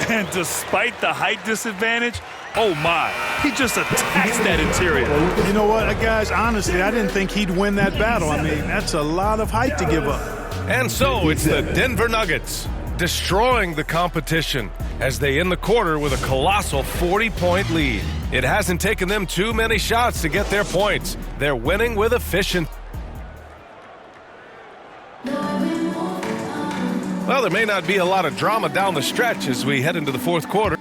And despite the height disadvantage, oh my, he just attacks that interior. You know what, guys, honestly, I didn't think he'd win that battle. I mean, that's a lot of height to give up. And so it's the Denver Nuggets destroying the competition as they end the quarter with a colossal 40-point lead. It hasn't taken them too many shots to get their points. They're winning with efficiency. Well, there may not be a lot of drama down the stretch as we head into the fourth quarter.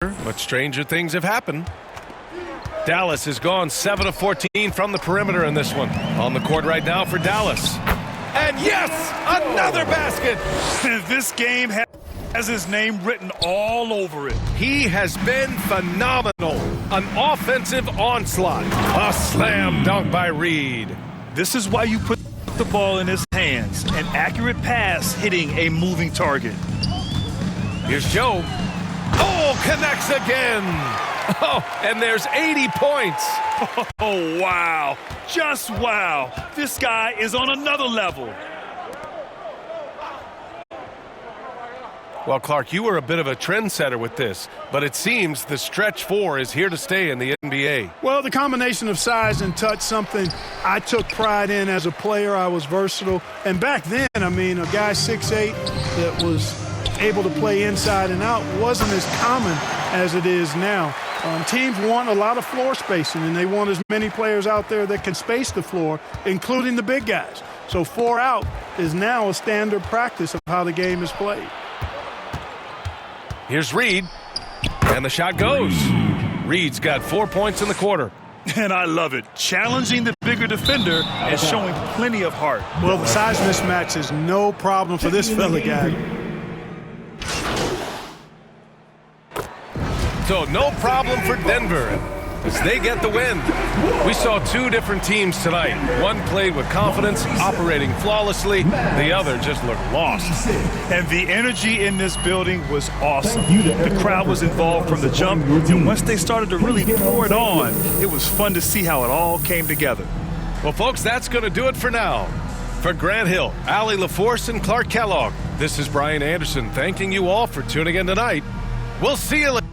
But stranger things have happened. Dallas has gone 7 of 14 from the perimeter in this one. On the court right now for Dallas. And yes, another basket. This game has his name written all over it. He has been phenomenal. An offensive onslaught. A slam dunk by Reed. This is why you put the ball in his hands. An accurate pass hitting a moving target. Here's Joe. Oh, connects again. Oh, and there's 80 points. Oh, wow. Just wow. This guy is on another level. Well, Clark, you were a bit of a trendsetter with this, but it seems the stretch 4 is here to stay in the NBA. Well, the combination of size and touch, something I took pride in as a player. I was versatile. And back then, I mean, a guy 6'8" that was able to play inside and out wasn't as common as it is now. Teams want a lot of floor spacing, and they want as many players out there that can space the floor, including the big guys. So 4 out is now a standard practice of how the game is played. Here's Reed, and the shot goes. Reed's got 4 points in the quarter. And I love it. Challenging the bigger defender and showing plenty of heart. Well, the size mismatch is no problem for this fella guy. So no problem for Denver as they get the win. We saw 2 different teams tonight. One played with confidence, operating flawlessly. The other just looked lost. And the energy in this building was awesome. The crowd was involved from the jump, and once they started to really pour it on, it was fun to see how it all came together. Well, folks, that's going to do it for now. For Grant Hill, Allie LaForce, and Clark Kellogg, this is Brian Anderson thanking you all for tuning in tonight. We'll see you later.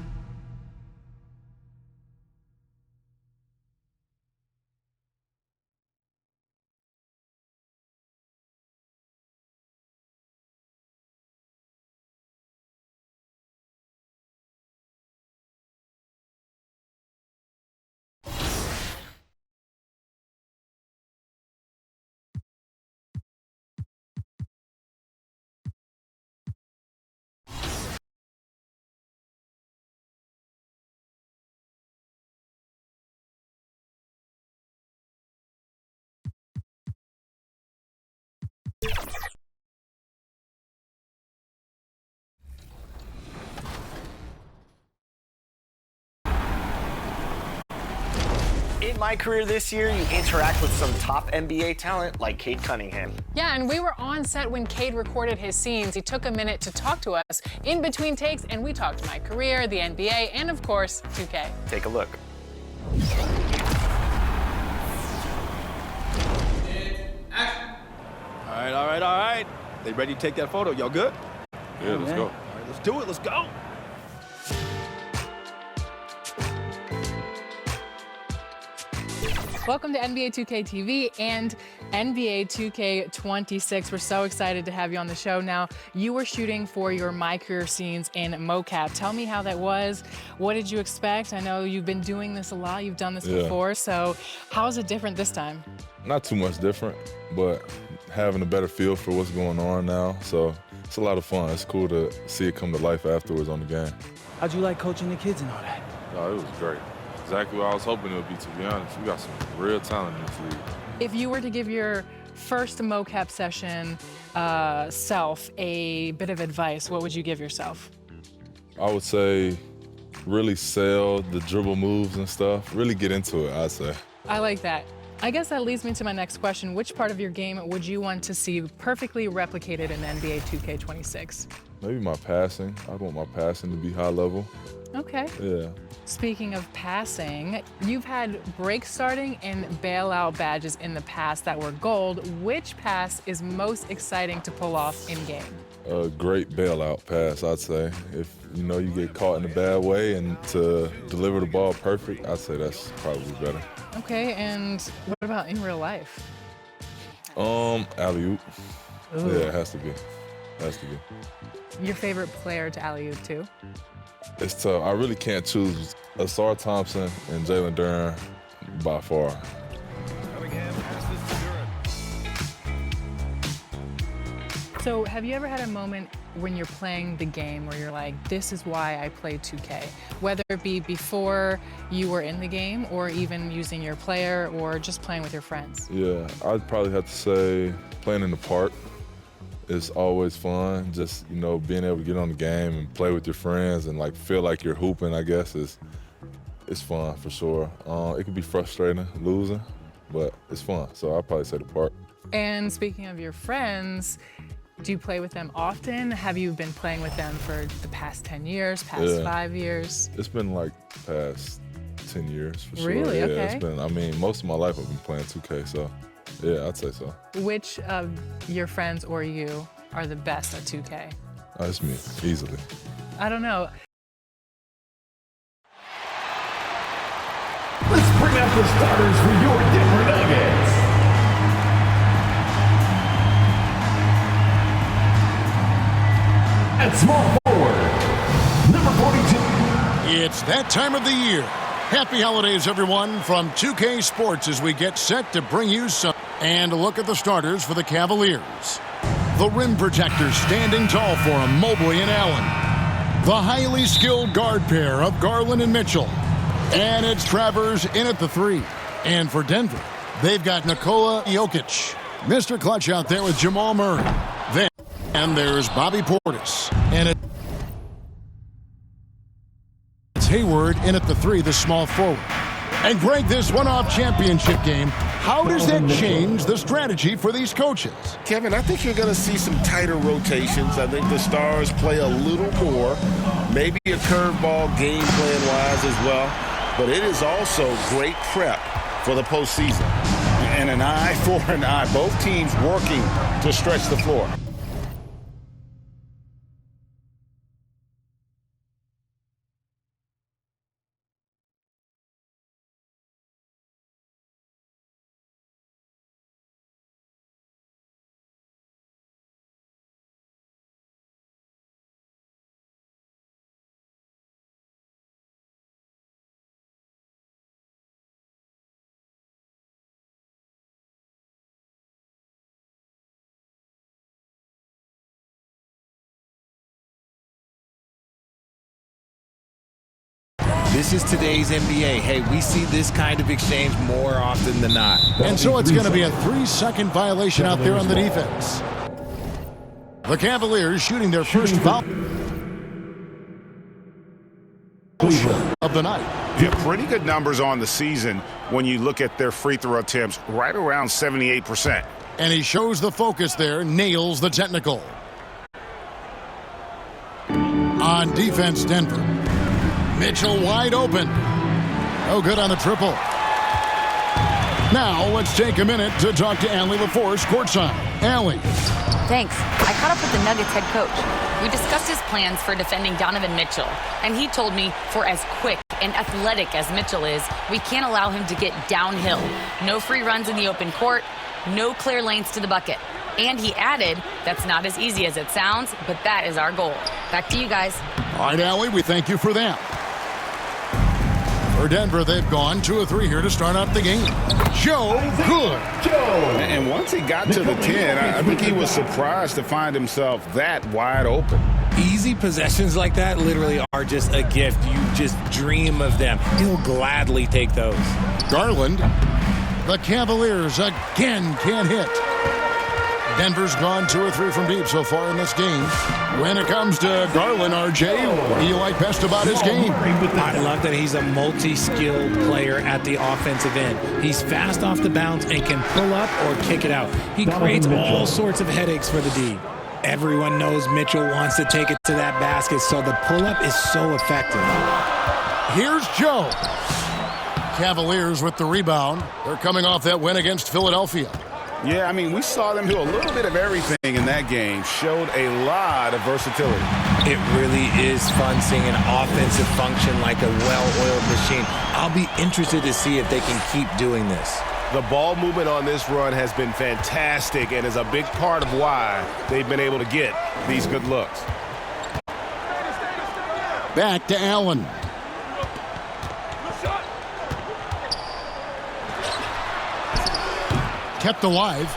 In my career this year, you interact with some top NBA talent like Cade Cunningham. Yeah, and we were on set when Cade recorded his scenes. He took a minute to talk to us in between takes, and we talked my career, the NBA, and of course, 2K. Take a look. All right. They ready to take that photo? Y'all good? Yeah, let's go. All right, let's do it. Let's go. Welcome to NBA 2K TV and NBA 2K26. We're so excited to have you on the show now. You were shooting for your My Career scenes in mocap. Tell me how that was. What did you expect? I know you've been doing this a lot. You've done this before. So how is it different this time? Not too much different, but having a better feel for what's going on now. So it's a lot of fun. It's cool to see it come to life afterwards on the game. How'd you like coaching the kids and all that? Oh, it was great. Exactly what I was hoping it would be, to be honest. We got some real talent in this league. If you were to give your first mocap session self a bit of advice, what would you give yourself? I would say really sell the dribble moves and stuff. Really get into it, I'd say. I like that. I guess that leads me to my next question. Which part of your game would you want to see perfectly replicated in NBA 2K26? Maybe my passing. I want my passing to be high level. Okay. Yeah. Speaking of passing, you've had break starting and bailout badges in the past that were gold. Which pass is most exciting to pull off in game? A great bailout pass, I'd say. If you get caught in a bad way and to deliver the ball perfect, I'd say that's probably better. Okay, and what about in real life? Alley-oop. Ooh. Yeah, it has to be. Your favorite player to alley-oop too? It's tough. I really can't choose. Asar Thompson and Jalen Duren by far. So have you ever had a moment when you're playing the game where you're like, this is why I play 2K? Whether it be before you were in the game or even using your player or just playing with your friends? Yeah, I'd probably have to say playing in the park is always fun. Just, you know, being able to get on the game and play with your friends and like feel like you're hooping, I guess, is fun for sure. It can be frustrating losing, but it's fun. So I'd probably say the park. And speaking of your friends, do you play with them often? Have you been playing with them for the past 10 years, past 5 years? It's been like past 10 years for sure. Really? Yeah, Okay. it's been, I mean, most of my life I've been playing 2K, so yeah, I'd say so. Which of your friends or you are the best at 2K? It's me, easily. I don't know. Let's bring out the starters for your Denver Nuggets. At small forward, number 42. It's that time of the year. Happy holidays, everyone, from 2K Sports as we get set to bring you some. And a look at the starters for the Cavaliers. The rim protectors standing tall for them, Mobley and Allen. The highly skilled guard pair of Garland and Mitchell. And it's Travers in at the 3. And for Denver, they've got Nikola Jokic. Mr. Clutch out there with Jamal Murray. Then, and there's Bobby Portis. And it's Hayward in at the 3, the small forward. And Greg, this one-off championship game, how does that change the strategy for these coaches? Kevin, I think you're going to see some tighter rotations. I think the Stars play a little more, maybe a curveball game plan-wise as well. But it is also great prep for the postseason. And an eye for an eye. Both teams working to stretch the floor. This is today's NBA. Hey, we see this kind of exchange more often than not. And so it's going to be a 3-second violation out there on the defense. The Cavaliers shooting their first foul of the night. Yeah, pretty good numbers on the season when you look at their free throw attempts, right around 78%. And he shows the focus there, nails the technical. On defense, Denver. Mitchell wide open. No good on the triple. Now let's take a minute to talk to Allie LaForce courtside. Allie. Thanks. I caught up with the Nuggets head coach. We discussed his plans for defending Donovan Mitchell, and he told me for as quick and athletic as Mitchell is, we can't allow him to get downhill. No free runs in the open court, no clear lanes to the bucket. And he added, that's not as easy as it sounds, but that is our goal. Back to you guys. All right, Allie, we thank you for that. For Denver, they've gone 2 of 3 here to start out the game. Joe Good. And once he got to the 10, I think he was surprised to find himself that wide open. Easy possessions like that literally are just a gift. You just dream of them. He'll gladly take those. Garland. The Cavaliers again can't hit. Denver's gone 2 or 3 from deep so far in this game. When it comes to Garland, RJ, what do you like best about his game? I love that he's a multi-skilled player at the offensive end. He's fast off the bounce and can pull up or kick it out. He creates all sorts of headaches for the D. Everyone knows Mitchell wants to take it to that basket, so the pull-up is so effective. Here's Joe. Cavaliers with the rebound. They're coming off that win against Philadelphia. Yeah, I mean, we saw them do a little bit of everything in that game. Showed a lot of versatility. It really is fun seeing an offensive function like a well-oiled machine. I'll be interested to see if they can keep doing this. The ball movement on this run has been fantastic and is a big part of why they've been able to get these good looks. Back to Allen. Kept alive.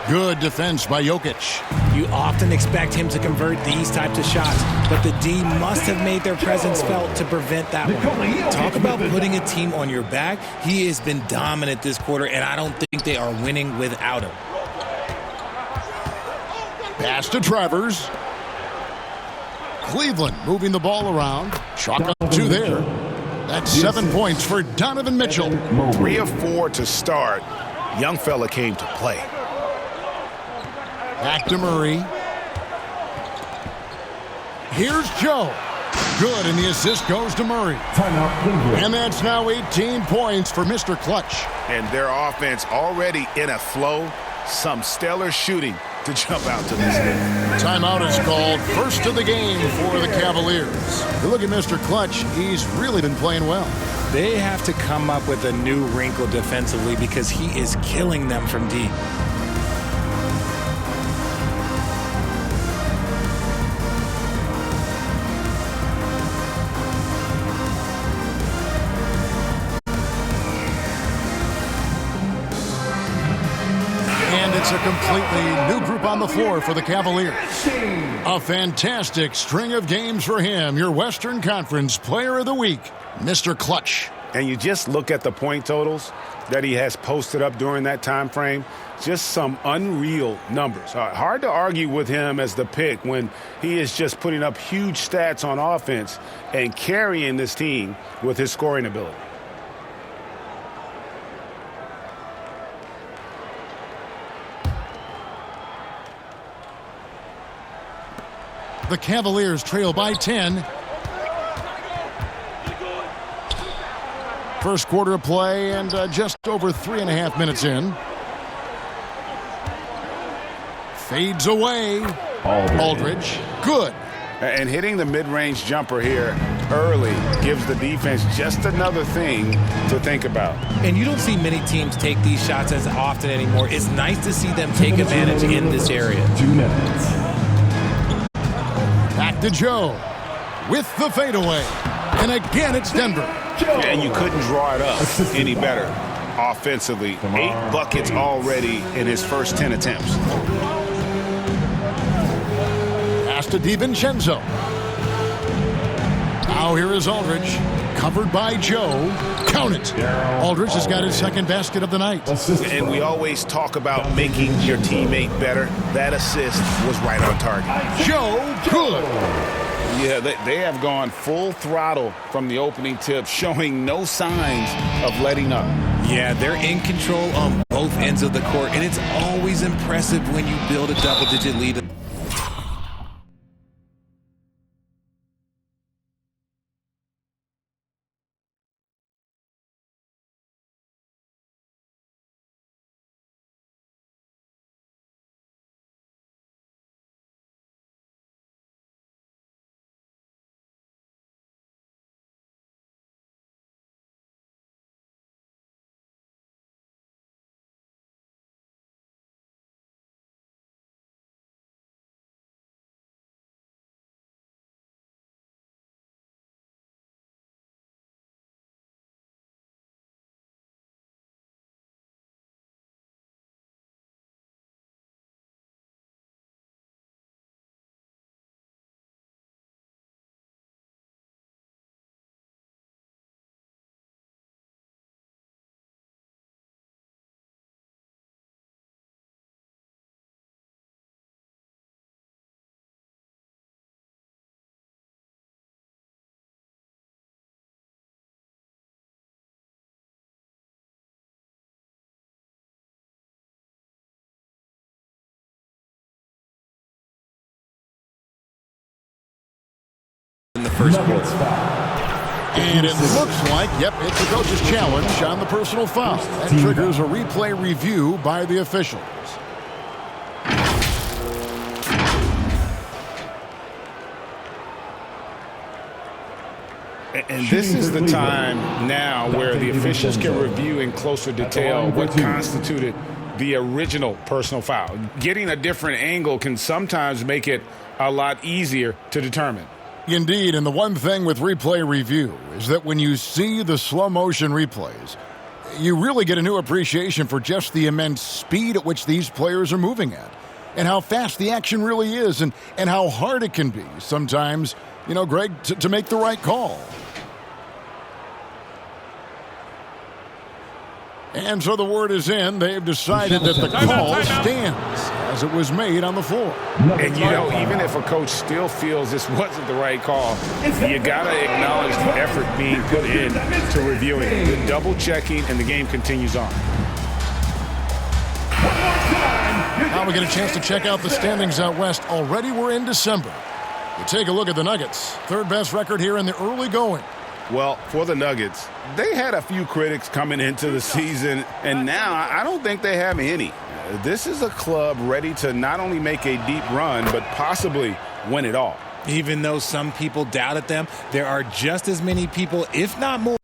Good defense by Jokic. You often expect him to convert these types of shots, but the D must have made their presence felt to prevent that one. Talk about putting a team on your back. He has been dominant this quarter, and I don't think they are winning without him. Pass to Travers. Cleveland moving the ball around. Chalk up 2 there. That's 7 points for Donovan Mitchell. 3 of 4 to start. Young fella came to play. Back to Murray. Here's Joe. Good, and the assist goes to Murray. And that's now 18 points for Mr. Clutch. And their offense already in a flow. Some stellar shooting to jump out to this game. Timeout is called. First of the game for the Cavaliers. You look at Mr. Clutch. He's really been playing well. They have to come up with a new wrinkle defensively because he is killing them from deep. It's a completely new group on the floor for the Cavaliers. A fantastic string of games for him. Your Western Conference Player of the Week, Mr. Clutch. And you just look at the point totals that he has posted up during that time frame. Just some unreal numbers. Hard to argue with him as the pick when he is just putting up huge stats on offense and carrying this team with his scoring ability. The Cavaliers trail by 10. First quarter of play and just over 3.5 minutes in. Fades away. Aldridge. Good. And hitting the mid-range jumper here early gives the defense just another thing to think about. And you don't see many teams take these shots as often anymore. It's nice to see them take advantage in this area. 2 minutes. Back to Joe with the fadeaway. And again, it's Denver. And you couldn't draw it up any better offensively. 8 buckets already in his first 10 attempts. Pass to DiVincenzo. Now here is Aldridge. Covered by Joe. Count it. Aldridge has got his second basket of the night. And we always talk about making your teammate better. That assist was right on target. Joe, good. Yeah, they have gone full throttle from the opening tip, showing no signs of letting up. Yeah, they're in control on both ends of the court, and it's always impressive when you build a double-digit lead. In the first quarter. And it looks like, yep, it's the coach's challenge on the personal foul. That triggers a replay review by the officials. And this is the time now where the officials can review in closer detail what constituted the original personal foul. Getting a different angle can sometimes make it a lot easier to determine. Indeed, and the one thing with replay review is that when you see the slow motion replays, you really get a new appreciation for just the immense speed at which these players are moving at, and how fast the action really is, and how hard it can be sometimes, Greg, to make the right call. And so the word is in. They've decided that the call stands as it was made on the floor. And, even if a coach still feels this wasn't the right call, you got to acknowledge the effort being put in to reviewing, the double-checking, and the game continues on. Now we get a chance to check out the standings out west. Already we're in December. You take a look at the Nuggets. Third best record here in the early going. Well, for the Nuggets, they had a few critics coming into the season, and now I don't think they have any. This is a club ready to not only make a deep run, but possibly win it all. Even though some people doubted them, there are just as many people, if not more.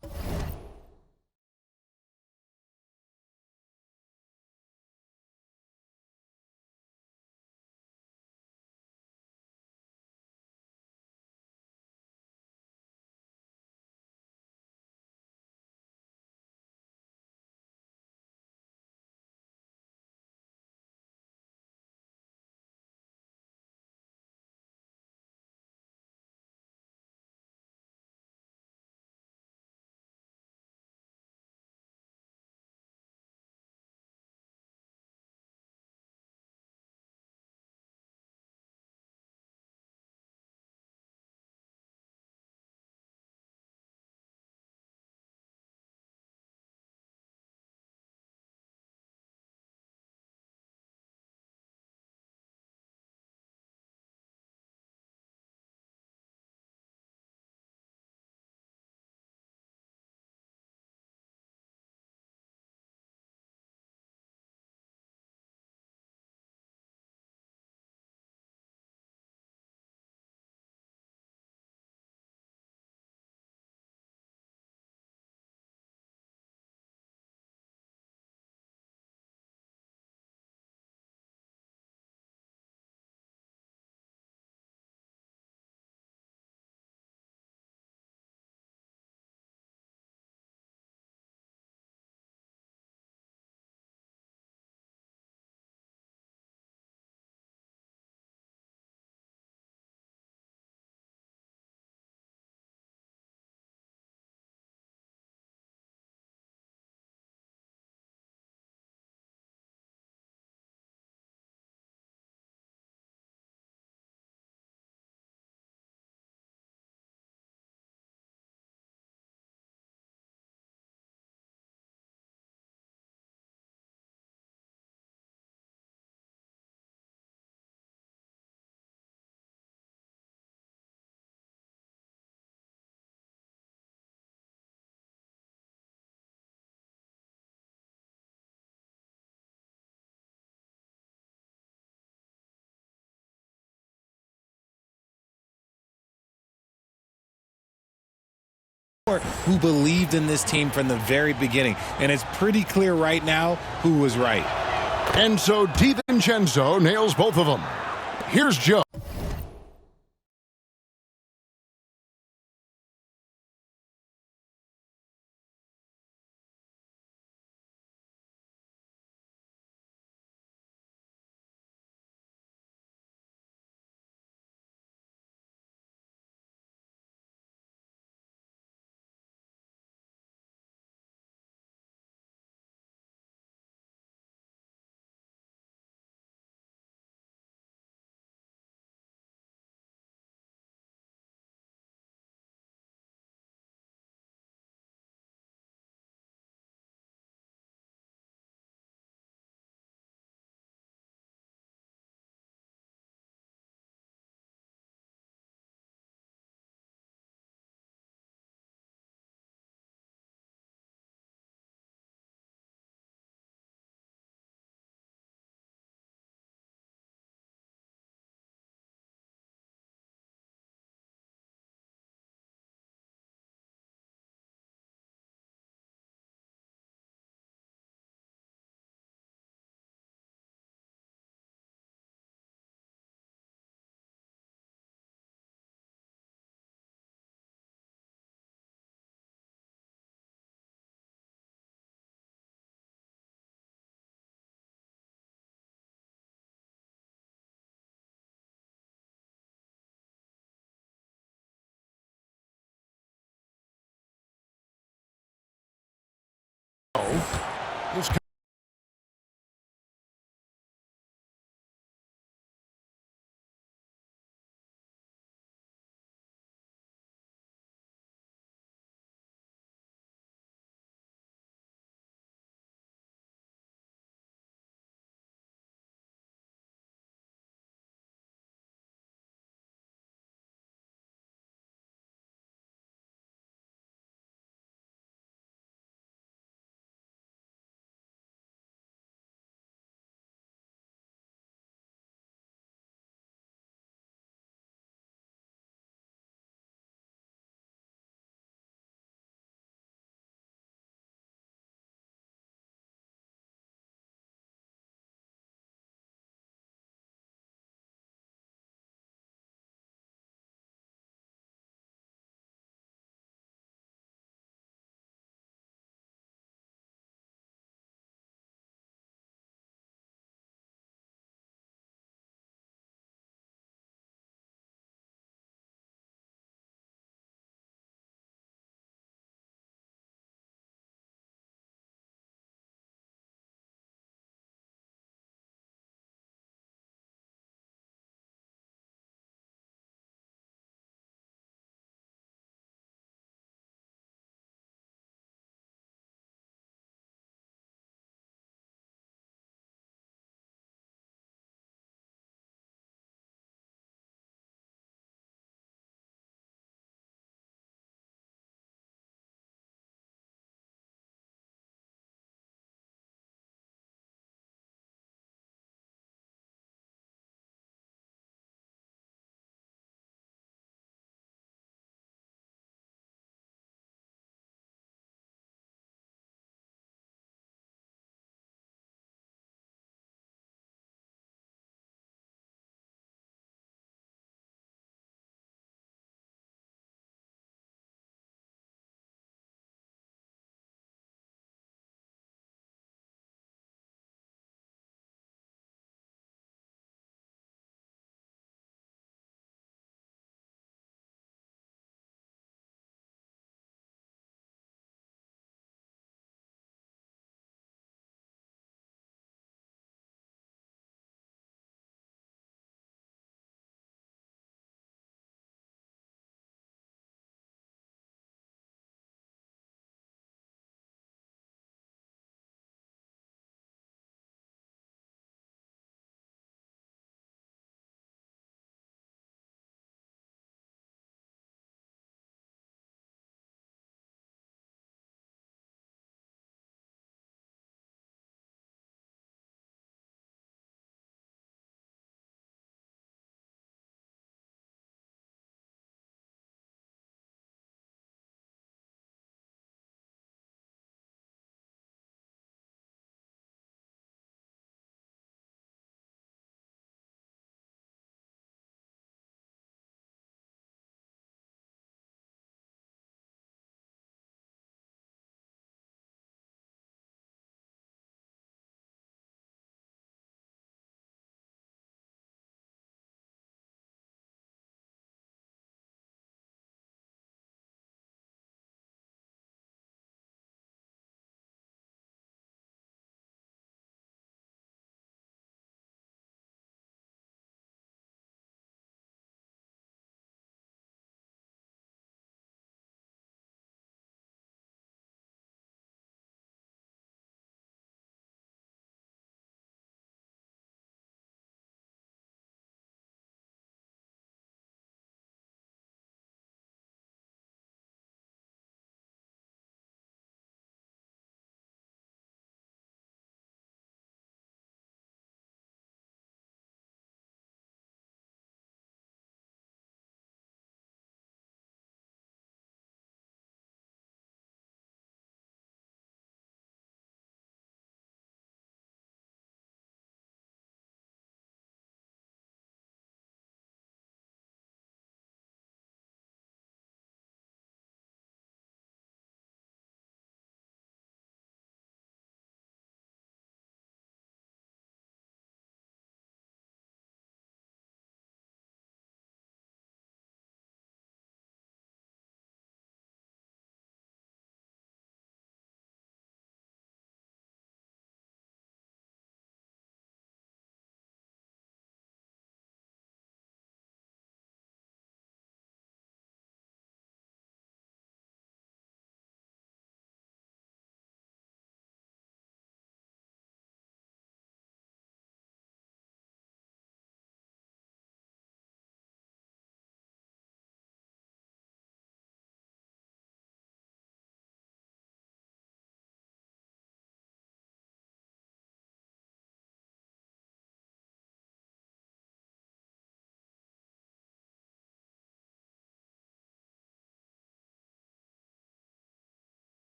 Who believed in this team from the very beginning. And it's pretty clear right now who was right. And so DiVincenzo nails both of them. Here's Joe.